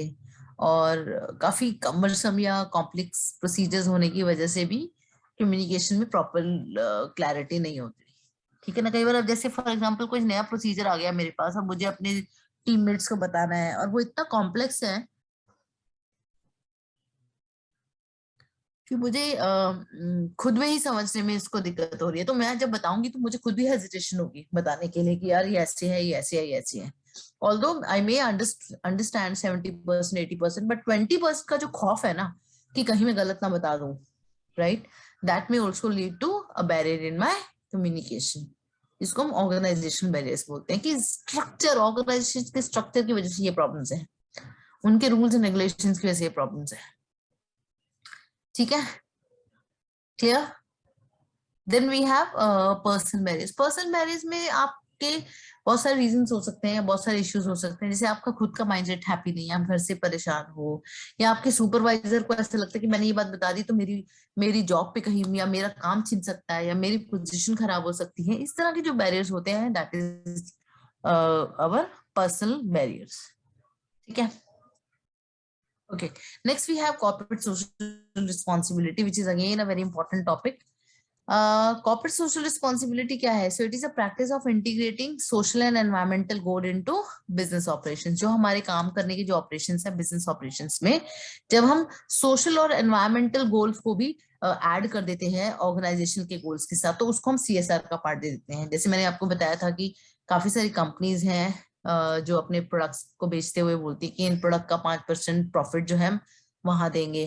और काफी cumbersome या complex procedures होने की वजह से भी communication में proper clarity नहीं होती. ठीक है ना? कई बार अब जैसे फॉर एग्जांपल कोई नया प्रोसीजर आ गया मेरे पास, अब मुझे अपने टीममेट्स को बताना है और वो इतना कॉम्प्लेक्स है कि मुझे खुद में ही समझने में इसको दिक्कत हो रही है. तो मैं जब बताऊंगी तो मुझे खुद भी हेजिटेशन होगी बताने के लिए कि यार ये ऐसे है, ये ऐसे है, ये ऐसे है. Although I may understand 70%, 80%, but 20% का जो खौफ है ना कि कहीं मैं गलत ना बता दूं, right, that may also lead to a barrier in my communication. इसको हम ऑर्गेनाइजेशन बैरियर्स बोलते हैं कि स्ट्रक्चर, ऑर्गेनाइजेशन के स्ट्रक्चर की वजह से ये प्रॉब्लम्स हैं, उनके रूल्स एंड रेगुलेशंस की वजह से ये प्रॉब्लम्स है. ठीक है, clear? Then we have personal barriers. Personal barriers में आपके बहुत सारे रीजंस हो सकते हैं, बहुत सारे इश्यूज हो सकते हैं. जैसे आपका खुद का माइंडसेट हैप्पी नहीं है, आप घर से परेशान हो, या आपके सुपरवाइजर को ऐसा लगता है कि मैंने ये बात बता दी तो मेरी जॉब पे कहीं या मेरा काम छिन सकता है या मेरी पोजीशन खराब हो सकती है. इस तरह के जो बैरियर्स होते हैं that is our personal barriers. ठीक है. Okay, next we have corporate social responsibility, which is again a very important topic. Corporate social responsibility क्या है? So it is a practice of integrating social and environmental goal into business operations. जो हमारे काम करने के जो operations है business operations में, जब हम social और environmental goals को भी ऐड कर देते हैं ऑर्गेनाइजेशन के गोल्स के साथ, तो उसको हम CSR का पार्ट दे देते हैं. जैसे मैंने आपको बताया था कि काफी सारी कंपनीज हैं जो अपने प्रोडक्ट्स को बेचते हुए बोलती है कि इन प्रोडक्ट का 5% प्रॉफिट जो है हम वहां देंगे.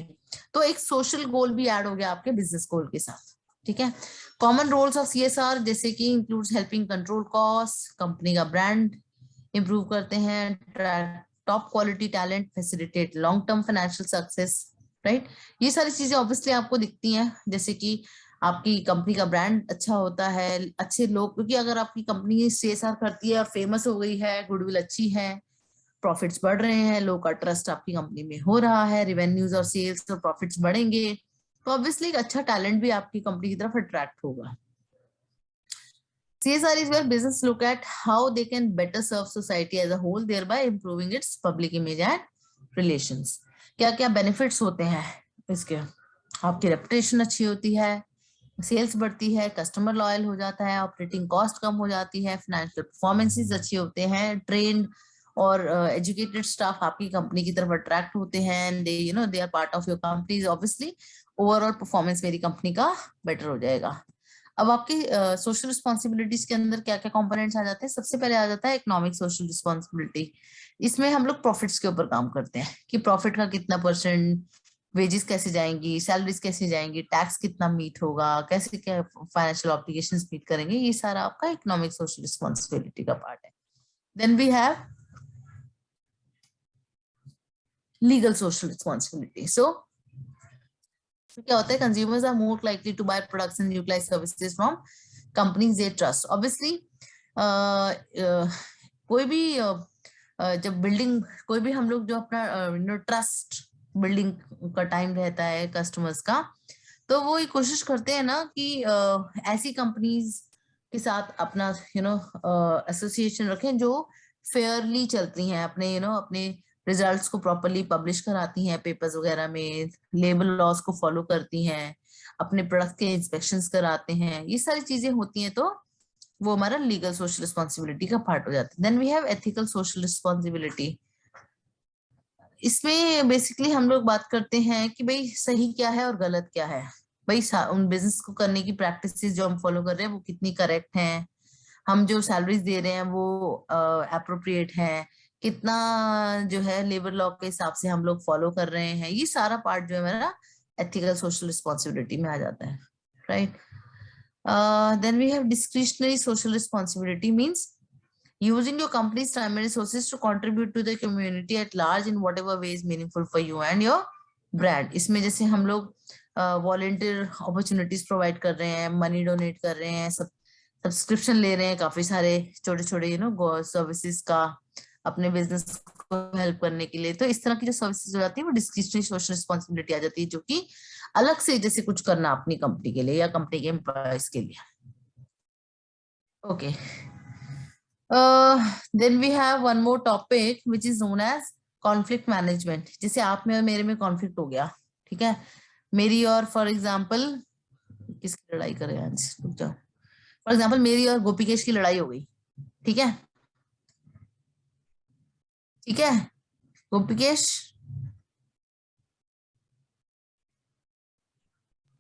तो एक सोशल गोल भी ऐड हो गया आपके बिजनेस गोल के साथ. ठीक है. कॉमन रोल्स ऑफ CSR जैसे कि includes helping control cost, company का ब्रांड इंप्रूव करते हैं, top quality talent, facilitate long term financial success, right. ये सारी चीजें ऑब्वियसली आपको दिखती हैं. जैसे कि आपकी कंपनी का ब्रांड अच्छा होता है, अच्छे लोग, क्योंकि अगर आपकी कंपनी CSR करती है और फेमस हो गई है, गुडविल अच्छी है, प्रॉफिट्स बढ़ रहे हैं, लोग का ट्रस्ट आपकी कंपनी में हो रहा है, रेवेन्यूज और सेल्स और प्रॉफिट्स बढ़ेंगे, तो ऑब्वियसली एक अच्छा टैलेंट भी आपकी कंपनी की तरफ अट्रैक्ट होगा. CSR is where business look at how they can better serve society as a whole, thereby improving its public image and relations. क्या क्या बेनिफिट्स होते हैं इसके? आपकी रेपुटेशन अच्छी होती है, सेल्स बढ़ती है, कस्टमर लॉयल हो जाता है, ऑपरेटिंग कॉस्ट कम हो जाती है, फाइनेंशियल परफॉर्मेंसेस अच्छे होते हैं, ट्रेन्ड और एजुकेटेड स्टाफ आपकी कंपनी की तरफ अट्रैक्ट होते हैं, they are part of your company. Obviously overall performance मेरी कंपनी का बेटर हो जाएगा. अब आपकी सोशल रिस्पॉन्सिबिलिटीज के अंदर क्या क्या कंपोनेंट्स आ जाते हैं? सबसे पहले आ जाता है इकोनॉमिक सोशल रिस्पॉन्सिबिलिटी. इसमें हम लोग प्रॉफिट्स के ऊपर काम करते हैं कि प्रॉफिट का कितना %, वेजेस कैसे जाएंगी, सैलरीज कैसे जाएंगी, टैक्स कितना मीट होगा, कैसे क्या फाइनेंशियल ऑब्लिगेशंस मीट करेंगे, ये सारा आपका इकोनॉमिक सोशल रिस्पॉन्सिबिलिटी का पार्ट है. Then we have legal social responsibility. So क्या होता है? Consumers are more likely to buy products and utilize services from companies they trust. Obviously कोई भी जब बिल्डिंग, कोई भी हम लोग जो अपना ट्रस्ट बिल्डिंग का टाइम रहता है कस्टमर्स का, तो वो ये कोशिश करते हैं ना कि ऐसी कंपनीज के साथ अपना एसोसिएशन रखें जो फेयरली चलती हैं, अपने अपने रिजल्ट्स को प्रॉपरली पब्लिश कराती हैं पेपर्स वगैरह में, लेबर लॉज को फॉलो करती हैं, अपने प्रोडक्ट के इंस्पेक्शंस कराते हैं, ये सारी चीजें होती हैं, तो वो हमारा लीगल सोशल रिस्पॉन्सिबिलिटी का पार्ट हो जाता है. Then we have ethical social responsibility. इसमें बेसिकली हम लोग बात करते हैं कि भाई सही क्या है और गलत क्या है. भाई उन बिजनेस को करने की प्रैक्टिसेस जो हम फॉलो कर रहे हैं वो कितनी करेक्ट हैं, हम जो सैलरीज दे रहे हैं वो अप्रोप्रिएट है, कितना जो है लेबर लॉ के हिसाब से हम लोग फॉलो कर रहे हैं, ये सारा पार्ट जो है मेरा एथिकल सोशल रिस्पॉन्सिबिलिटी में आ जाता है, right. Then we have discretionary social responsibility, means using your company's time and resources to contribute to the community at large in whatever way is meaningful for you and your brand। इसमें जैसे हम लोग volunteer opportunities provide कर रहे हैं, money donate कर रहे हैं, सब्सक्रिप्शन ले रहे हैं काफी सारे छोटे छोटे सर्विसेज का अपने बिजनेस को हेल्प करने के लिए, तो इस तरह की जो सर्विसेज हो जाती है वो डिस्क्रिशनरी सोशल रिस्पॉन्सिबिलिटी आ जाती है, जो कि अलग से जैसे कुछ करना अपनी कंपनी के लिए या कंपनी के एम्प्लॉयज के लिए। Okay, then we have one more topic which is known as conflict management। जैसे आप में और मेरे में कॉन्फ्लिक्ट हो गया, ठीक है, मेरी और फॉर एग्जांपल किसकी लड़ाई करें आज, रुक जाओ, फॉर एग्जांपल मेरी और गोपिकेश की लड़ाई हो गई, ठीक है, ठीक है गोपिकेश।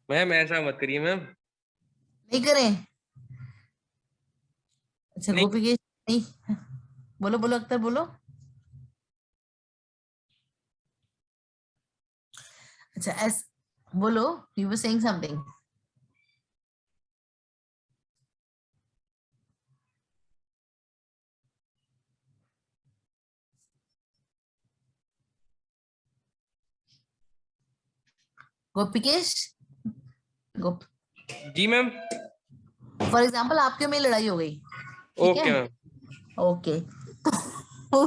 मैम ऐसा मत करिए मैम। नहीं करें, अच्छा नहीं। गोपिकेश नहीं, बोलो बोलो अख्तर बोलो। अच्छा एस बोलो, you were saying something. Gopikesh Gop ji ma'am. For example आपके में लड़ाई हो गई, ठीक ओके है, मैम। ओके, तो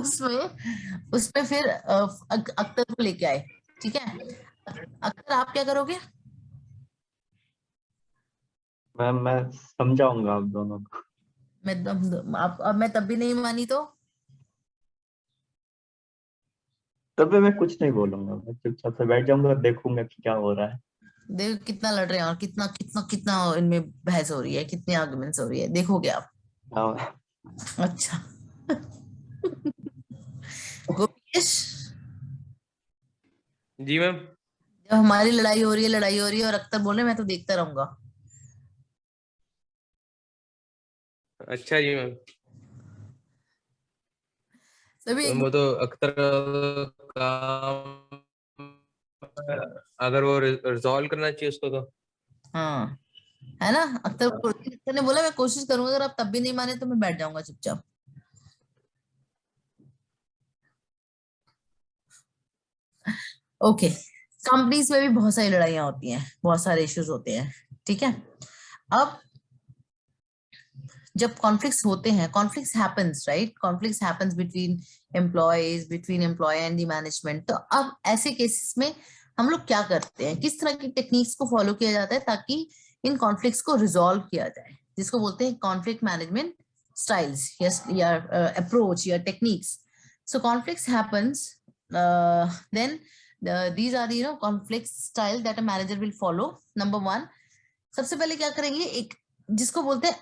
उसमें फिर अख्तर को लेके आए, ठीक है, अख्तर आप क्या करोगे? मैम मैं समझाऊंगा आप दोनों को। मैं तब भी नहीं मानी तो तब भी मैं कुछ नहीं बोलूंगा, मैं चुपचाप से बैठ जाऊंगा और देखूंगा कि क्या हो रहा है। देखो कितना लड़ रहे हैं और कितना कितना कितना इनमें बहस हो रही है, कितनी आर्गुमेंट्स हो रही है, देखोगे आप। हाँ अच्छा गोपेश, जी मैम। जब हमारी लड़ाई हो रही है और अख्तर बोले मैं तो देखता रहूंगा। अच्छा जी मैम। सभी वो तो अख्तर का काम, अगर वो रिजॉल्व करना चाहिए उसको तो। हाँ है ना, अख्तर ने बोला मैं कोशिश करूंगा, अगर आप तब भी नहीं माने तो मैं बैठ जाऊंगा चुपचाप। ओके, कंपनीज में भी बहुत सारी लड़ाइयां होती हैं, बहुत सारे इश्यूज होते हैं, ठीक है। अब जब कॉन्फ्लिक्ट्स होते हैं, conflicts happens, right, conflicts happens between employees, between employee and the management, तो अब ऐसे केसेस में हम लोग क्या करते हैं, किस तरह की टेक्निक्स को फॉलो किया जाता है ताकि इन कॉन्फ्लिक्ट्स को रिजॉल्व किया जाए, जिसको बोलते हैं कॉन्फ्लिक्ट मैनेजमेंट स्टाइल्स या अप्रोच या techniques. So conflicts happens, then these are the conflict style that a manager will follow। Number 1, सबसे पहले क्या करेंगे, एक जिसको बोलते हैं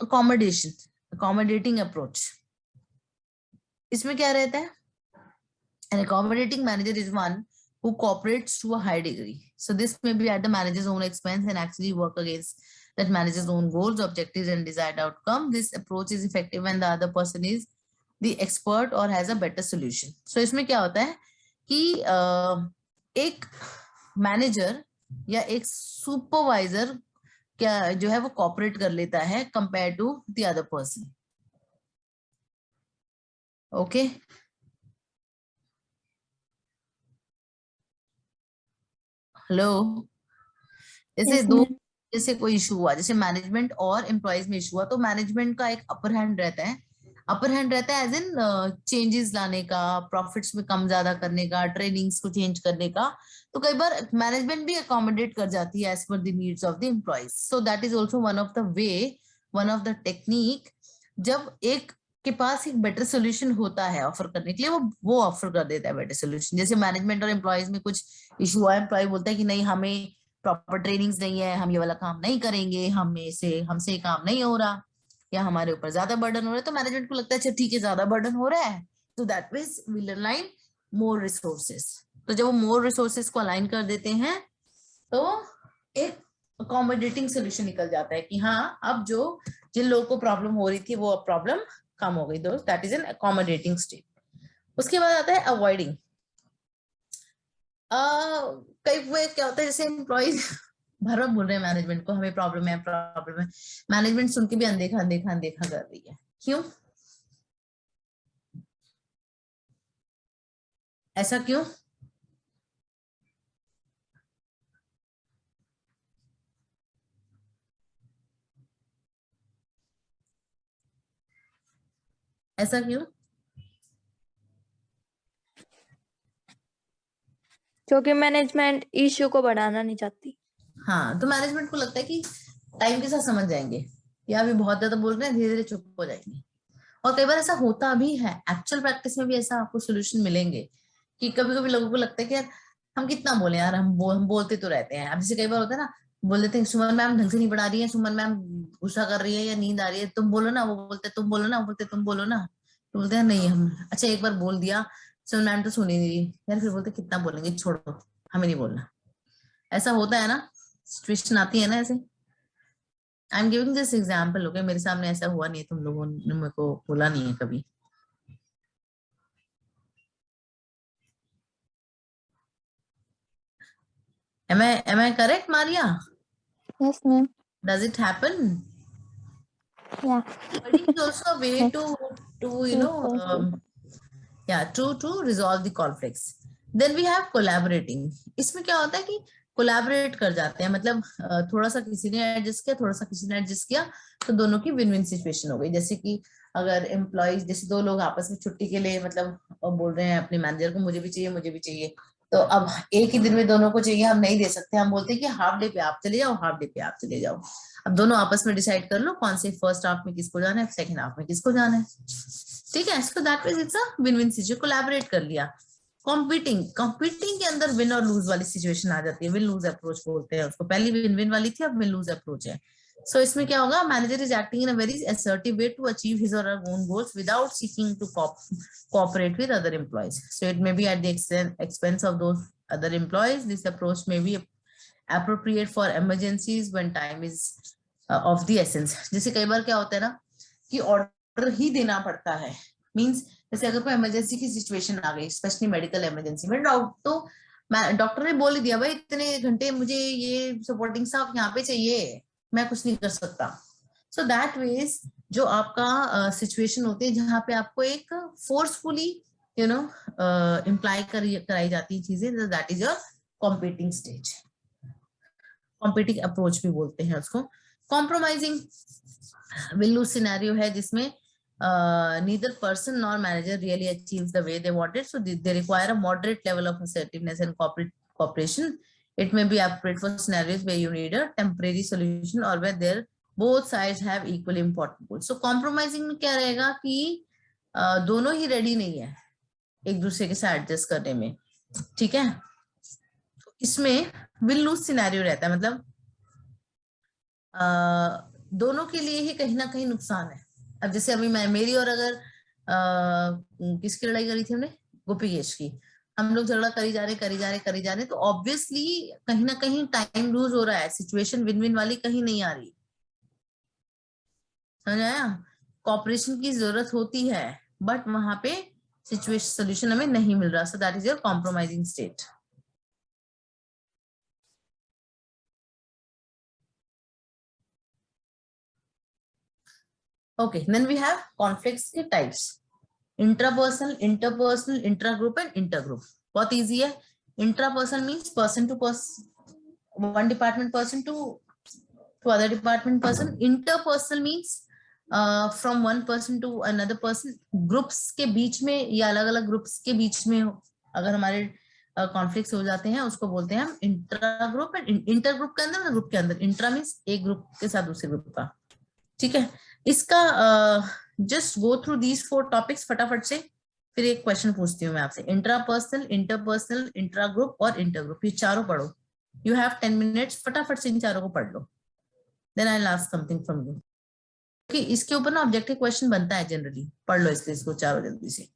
accommodating approach। इसमें क्या रहता है, an accommodating manager is one who cooperates to a high degree, so this may be at the manager's own expense and actually work against that manager's own goals, objectives and desired outcome। This approach is effective when the other person is the expert or has a better solution। so इसमें क्या होता है कि एक manager या एक supervisor क्या जो है वो कॉपरेट कर लेता है compare to the other person. Okay, hello, जैसे Yes, दो ma'am. जैसे कोई इशू हुआ, जैसे मैनेजमेंट और एम्प्लॉयज में इशू हुआ, तो मैनेजमेंट का एक अपर हैंड रहता है एज इन चेंजेस लाने का, प्रॉफिट्स में कम ज्यादा करने का, ट्रेनिंग्स को चेंज करने का। तो कई बार मैनेजमेंट भी अकोमोडेट कर जाती है as per the needs of the employees. So that is also one of the way, one of the technique, जब एक के पास एक बेटर सोल्यूशन होता है ऑफर करने के लिए, वो ऑफर कर देता है बेटर सोल्यूशन। जैसे मैनेजमेंट और एम्प्लॉयज में कुछ इशू हुआ, एम्प्लॉय बोलता है कि नहीं हमें प्रॉपर ट्रेनिंग्स नहीं है, हम ये वाला काम नहीं करेंगे, हमसे काम नहीं हो रहा, या हमारे ऊपर ज्यादा बर्डन हो रहा है। तो मैनेजमेंट को लगता है अच्छा ठीक है ज्यादा बर्डन हो रहा है, तो that means will align more resources. तो जब वो मोर रिसोर्सेस को अलाइन कर देते हैं तो एक अकोमोडेटिंग सोल्यूशन निकल जाता है कि हाँ अब जो जिन लोगों को प्रॉब्लम हो रही थी वो अब प्रॉब्लम कम हो गई, दोस्त that is an accommodating state. उसके बाद आता है अवॉइडिंग। कई वो क्या होता है जैसे एम्प्लॉइज भर भर बोल रहे हैं मैनेजमेंट को हमें प्रॉब्लम है, मैनेजमेंट सुन के भी अनदेखा अनदेखा अनदेखा कर रही है। क्यों? ऐसा क्यों? ऐसा क्यों? क्योंकि मैनेजमेंट इश्यू को बढ़ाना नहीं चाहती। हाँ, तो मैनेजमेंट को लगता है कि टाइम के साथ समझ जाएंगे या अभी बहुत ज्यादा बोल रहे हैं, धीरे धीरे चुप हो जाएंगे। और कई बार ऐसा होता भी है, एक्चुअल प्रैक्टिस में भी ऐसा आपको सोल्यूशन मिलेंगे कि कभी कभी लोगों को लगता है कि यार हम कितना बोले यार, हम बोलते तो रहते हैं। अब जैसे कई बार होता है ना, बोल देते हैं सुमन मैम ढंग से नहीं पढ़ा रही है, सुमन मैम गुस्सा कर रही है या नींद आ रही है, तुम बोलो ना। वो बोलते तुम बोलो ना, वो बोलते तुम बोलो ना। तो बोलते हैं नहीं हम, अच्छा एक बार बोल दिया, सुमन मैम तो सुनी नहीं रही यार, फिर बोलते कितना बोलेंगे, छोड़ो हमें नहीं बोलना। ऐसा होता है ना, सिचुएशन आती है ना ऐसे। I am giving this example, okay, मेरे सामने ऐसा हुआ नहीं है, तुम लोगों ने मेरे को बोला नहीं है कभी। am I correct, Maria? Yes, ma'am. Does it happen? Yeah. But it is also a way to you Yes, know yeah, to resolve the conflicts. Then we have collaborating. इसमें क्या होता है कि कोलैबोरेट कर जाते हैं, मतलब थोड़ा सा किसी ने एडजस्ट किया, थोड़ा सा किसी ने एडजस्ट किया, तो दोनों की विन विन सिचुएशन हो गई। जैसे कि अगर एम्प्लॉइज, जैसे दो लोग आपस में छुट्टी के लिए मतलब बोल रहे हैं अपने मैनेजर को मुझे भी चाहिए मुझे भी चाहिए, तो अब एक ही दिन में दोनों को चाहिए, हम नहीं दे सकते, हम बोलते हैं कि हाफ डे पे आप चले जाओ, हाफ डे पे आप चले जाओ। अब दोनों आपस में डिसाइड कर लो कौन से फर्स्ट हाफ में किसको जाना है, सेकंड हाफ में किसको जाना है। ठीक है, so that means it's a win win situation, collaborate कर लिया। कॉम्पिटिंग के अंदर विन और लूज वाली सिचुएशन आ जाती है, विन लूज अप्रोच बोलते हैं उसको। पहली विन विन वाली थी, अब विन लूज अप्रोच है। सो इसमें क्या होगा, manager is acting in a very assertive way to achieve his or her own goals without seeking to cooperate with other employees. So it may be at the expense of those other employees. This approach may be appropriate for emergencies when time is of the essence. जैसे कई बार क्या होता है ना कि order ही देना पड़ता है, मींस जैसे अगर कोई इमरजेंसी की सिचुएशन आ गई, स्पेशली मेडिकल इमरजेंसी में, डॉक्टर ने बोल दिया भाई इतने घंटे मुझे ये सपोर्टिंग स्टाफ यहाँ पे चाहिए, मैं कुछ नहीं कर सकता। सो दैट वेज जो आपका सिचुएशन होती है जहाँ पे आपको एक फोर्सफुली इम्प्लाई कराई जाती है चीजें, that is a competing stage, competing approach भी बोलते हैं उसको। कॉम्प्रोमाइजिंग विन लूज सिनेरियो है जिसमें neither person nor manager really achieves the way they wanted, so they require a moderate level of assertiveness and cooperation. It may be appropriate for scenarios where you need a temporary solution or where there both sides have equally important goals. So compromising में क्या रहेगा कि दोनों ही ready नहीं है एक दूसरे के साथ एडजस्ट करने में। ठीक है, इसमें विन लूज सिनेरियो रहता है, मतलब दोनों के लिए ही कहीं ना कहीं नुकसान है। अब जैसे अभी मेरी और अगर किसकी लड़ाई करी थी हमने, गोपीकेश की, हम लोग झगड़ा करी जा रहे, तो ऑब्वियसली कहीं ना कहीं टाइम लूज हो रहा है, सिचुएशन विन विन वाली कहीं नहीं आ रही। समझ आया? कॉपरेशन की जरूरत होती है बट वहां पे सिचुएशन सोल्यूशन हमें नहीं मिल रहा, सो that is your compromising state. Okay, then we have conflicts के types, intrapersonal, interpersonal, intragroup and intergroup. बहुत easy है। Intrapersonal means person to person, one department person to other department person. Interpersonal means from one person to another person. Groups के बीच में या अलग अलग groups के बीच में अगर हमारे कॉन्फ्लिक्ट्स हो जाते हैं उसको बोलते हैं हम intra group and inter group के अंदर, ग्रुप के अंदर। इंट्रा मीन्स एक ग्रुप के साथ दूसरे ग्रुप का। ठीक है, इसका just go through these 4 topics फटाफट से, फिर एक क्वेश्चन पूछती हूँ मैं आपसे। इंट्रापर्सनल, इंटरपर्सनल, इंट्रा ग्रुप और इंटर ग्रुप, ये चारों पढ़ो। यू हैव 10 मिनट्स, फटाफट से इन चारों को पढ़ लो, then I will ask something from you. कि इसके ऊपर ना ऑब्जेक्टिव क्वेश्चन बनता है जनरली, पढ़ लो इसको चारों जल्दी से।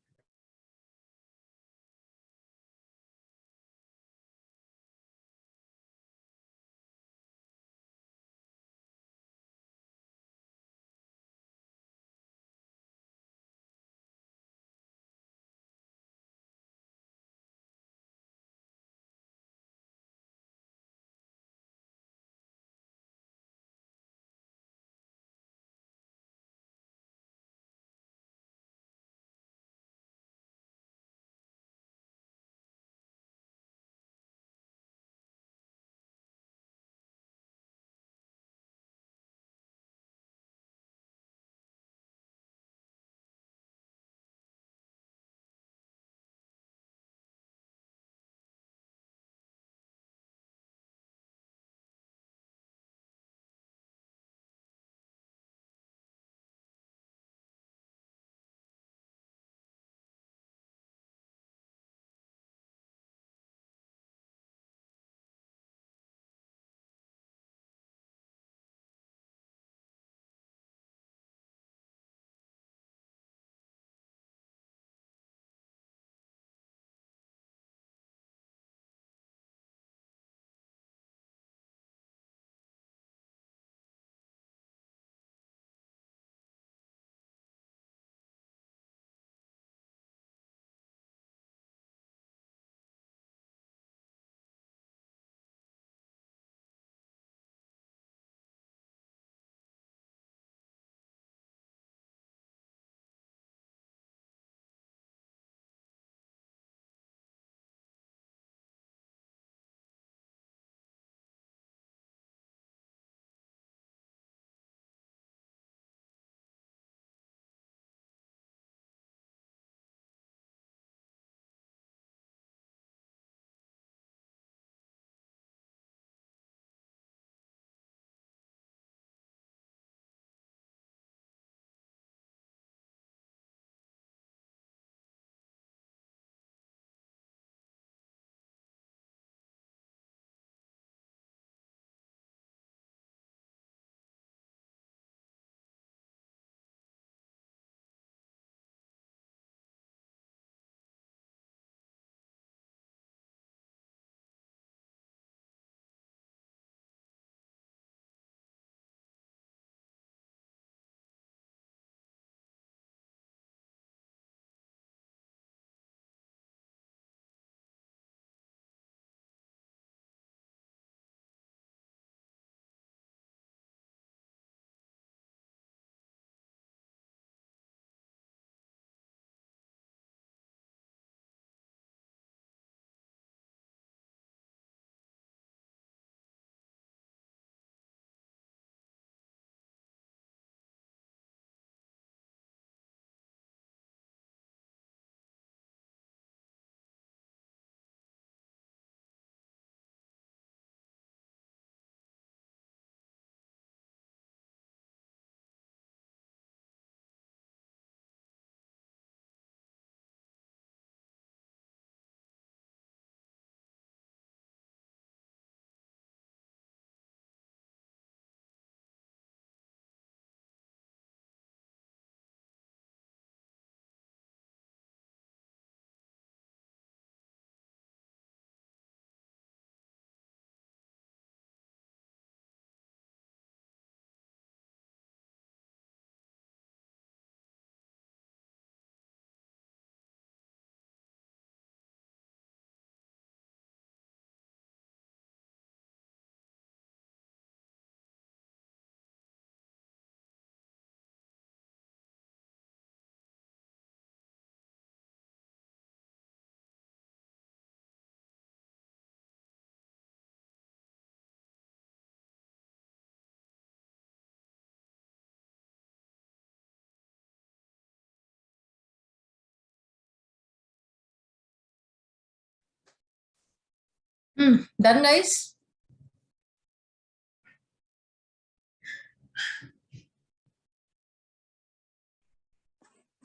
Done, guys?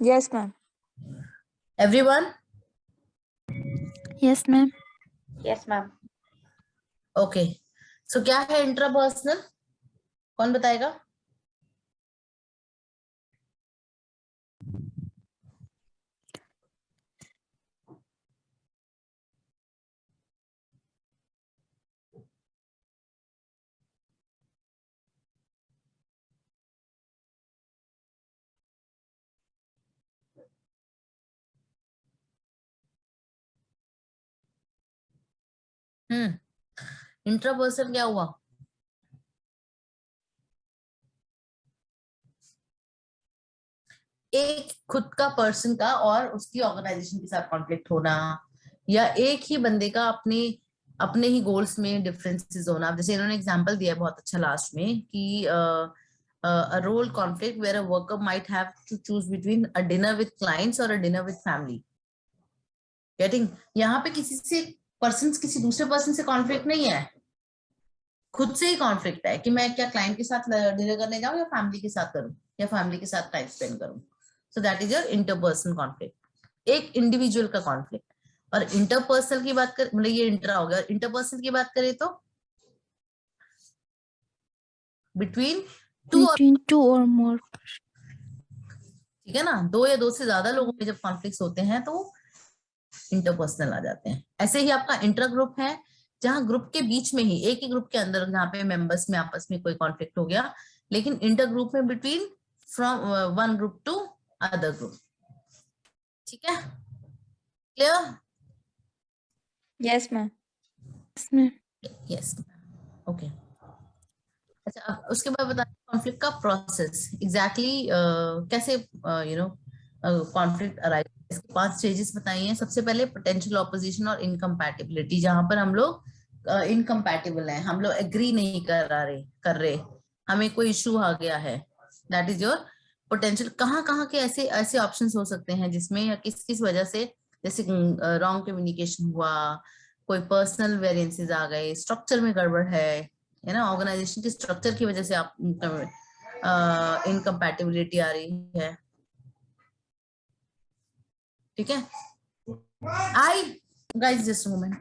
Yes, ma'am. Everyone? Yes, ma'am. Yes, ma'am. Okay. So क्या है इंट्रापर्सनल? कौन बताएगा? इंट्रापर्सनल क्या हुआ? एक खुद का पर्सन का और उसकी ऑर्गेनाइजेशन के साथ कॉन्फ्लिक्ट होना, या एक ही बंदे का अपने अपने ही गोल्स में डिफरेंसेस होना। जैसे इन्होंने एग्जांपल दिया है बहुत अच्छा लास्ट में कि a role conflict where a worker might have to choose between a dinner with clients or a dinner with family. Getting? यहाँ पे किसी से पर्सन किसी दूसरे पर्सन से कॉन्फ्लिक्ट नहीं है, खुद से ही कॉन्फ्लिक्ट है कि मैं क्या क्लाइंट के साथ डिनर करने जाऊं या फैमिली के साथ करूं या फैमिली के साथ टाइम स्पेंड करूं। सो that is your interpersonal conflict, एक इंडिविजुअल का कॉन्फ्लिक्ट। और इंटरपर्सनल की बात कर, मतलब ये इंट्रा हो गया। इंटरपर्सनल की बात करें तो between two, Between two or more. ठीक है ना, दो या दो से ज्यादा लोगों में जब कॉन्फ्लिक्ट होते हैं तो इंटरपर्सनल आ जाते हैं। ऐसे ही आपका इंटर ग्रुप है, जहां ग्रुप के बीच में ही एक ही ग्रुप के अंदर जहाँ पे मेंबर्स में आपस में कोई कॉन्फ्लिक्ट हो गया, लेकिन इंटर ग्रुप में between from one group to other group. ठीक है, clear? Yes, ma'am. Yes, ma'am. Yes, okay. अच्छा, अब उसके बाद बताते हैं कॉन्फ्लिक्ट का प्रोसेस एग्जैक्टली कैसे कॉन्फ्लिक्ट अराइज। इसके 5 स्टेजेस बताइए हैं। सबसे पहले पोटेंशियल ऑपोजिशन और इनकम्पैटिबिलिटी, जहां पर हम लोग इनकम्पैटिबल हैं, हम लोग एग्री नहीं कर रहे, हमें कोई इशू आ गया है। That is your potential. कहाँ कहाँ के ऐसे ऐसे ऑप्शंस हो सकते हैं जिसमें, या किस किस वजह से, जैसे रॉन्ग कम्युनिकेशन हुआ, कोई पर्सनल वेरिएंसेस आ गए, स्ट्रक्चर में गड़बड़ है ना, ऑर्गेनाइजेशन के स्ट्रक्चर की वजह से आप इनकम्पैटिबिलिटी आ रही है। ठीक है, hi guys just moment.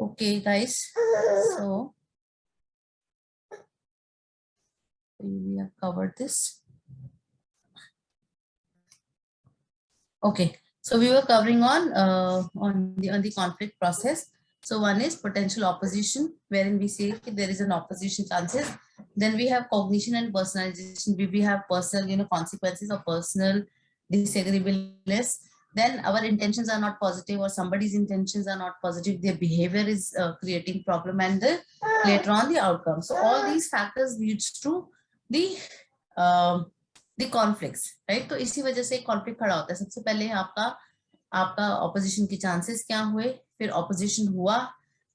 Okay, guys. So we have covered this. Okay, so we were covering on the conflict process. So one is potential opposition, wherein we say there is an opposition chances. Then we have cognition and personalization. We have personal, consequences of personal disagreeableness. Then our intentions are not positive, or somebody's intentions are not positive. Their behavior is creating problem, and later on the outcome. So all these factors leads to the conflicts, right? तो इसी वजह से conflict खड़ा होता है. सबसे पहले आपका ऑपोजिशन के चांसेस क्या हुए, फिर ऑपोजिशन हुआ,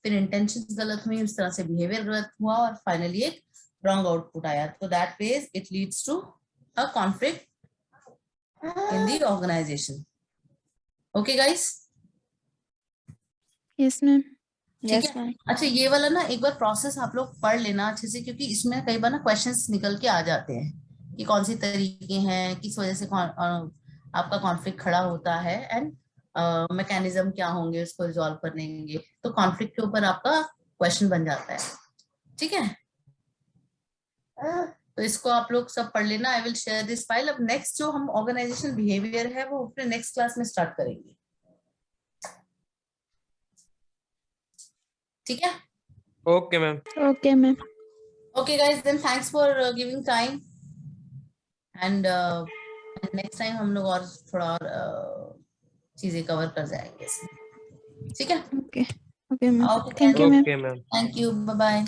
फिर इंटेंशंस गलत हुई, उस तरह से बिहेवियर गलत हुआ, और फाइनली एक रॉन्ग आउटपुट आया. तो that ways it leads to a conflict in the organisation. Okay guys? Yes, ma'am. ठीक है. अच्छा, ये वाला ना एक बार प्रोसेस आप लोग पढ़ लेना अच्छे से, क्योंकि इसमें कई बार ना क्वेश्चंस निकल के आ जाते हैं कि कौन सी तरीके हैं, किस वजह से आपका कॉन्फ्लिक्ट खड़ा होता है, एंड मैकेनिज्म क्या होंगे उसको रिजॉल्व करने के. तो कॉन्फ्लिक्ट के ऊपर आपका क्वेश्चन बन जाता है. ठीक है, तो इसको आप लोग सब पढ़ लेना. I will share this file. अब नेक्स्ट जो हम ऑर्गेनाइजेशन बिहेवियर है वो अपने नेक्स्ट क्लास में स्टार्ट करेंगे. ठीक है? Okay ma'am. Okay, ma'am. Okay guys, then thanks for giving time, and next time हम लोग और थोड़ा और चीजें कवर कर जाएंगे इसमें. ठीक है? Okay. Okay, ma'am. Okay, Thank you, ma'am. Okay ma'am. Thank you. Bye bye.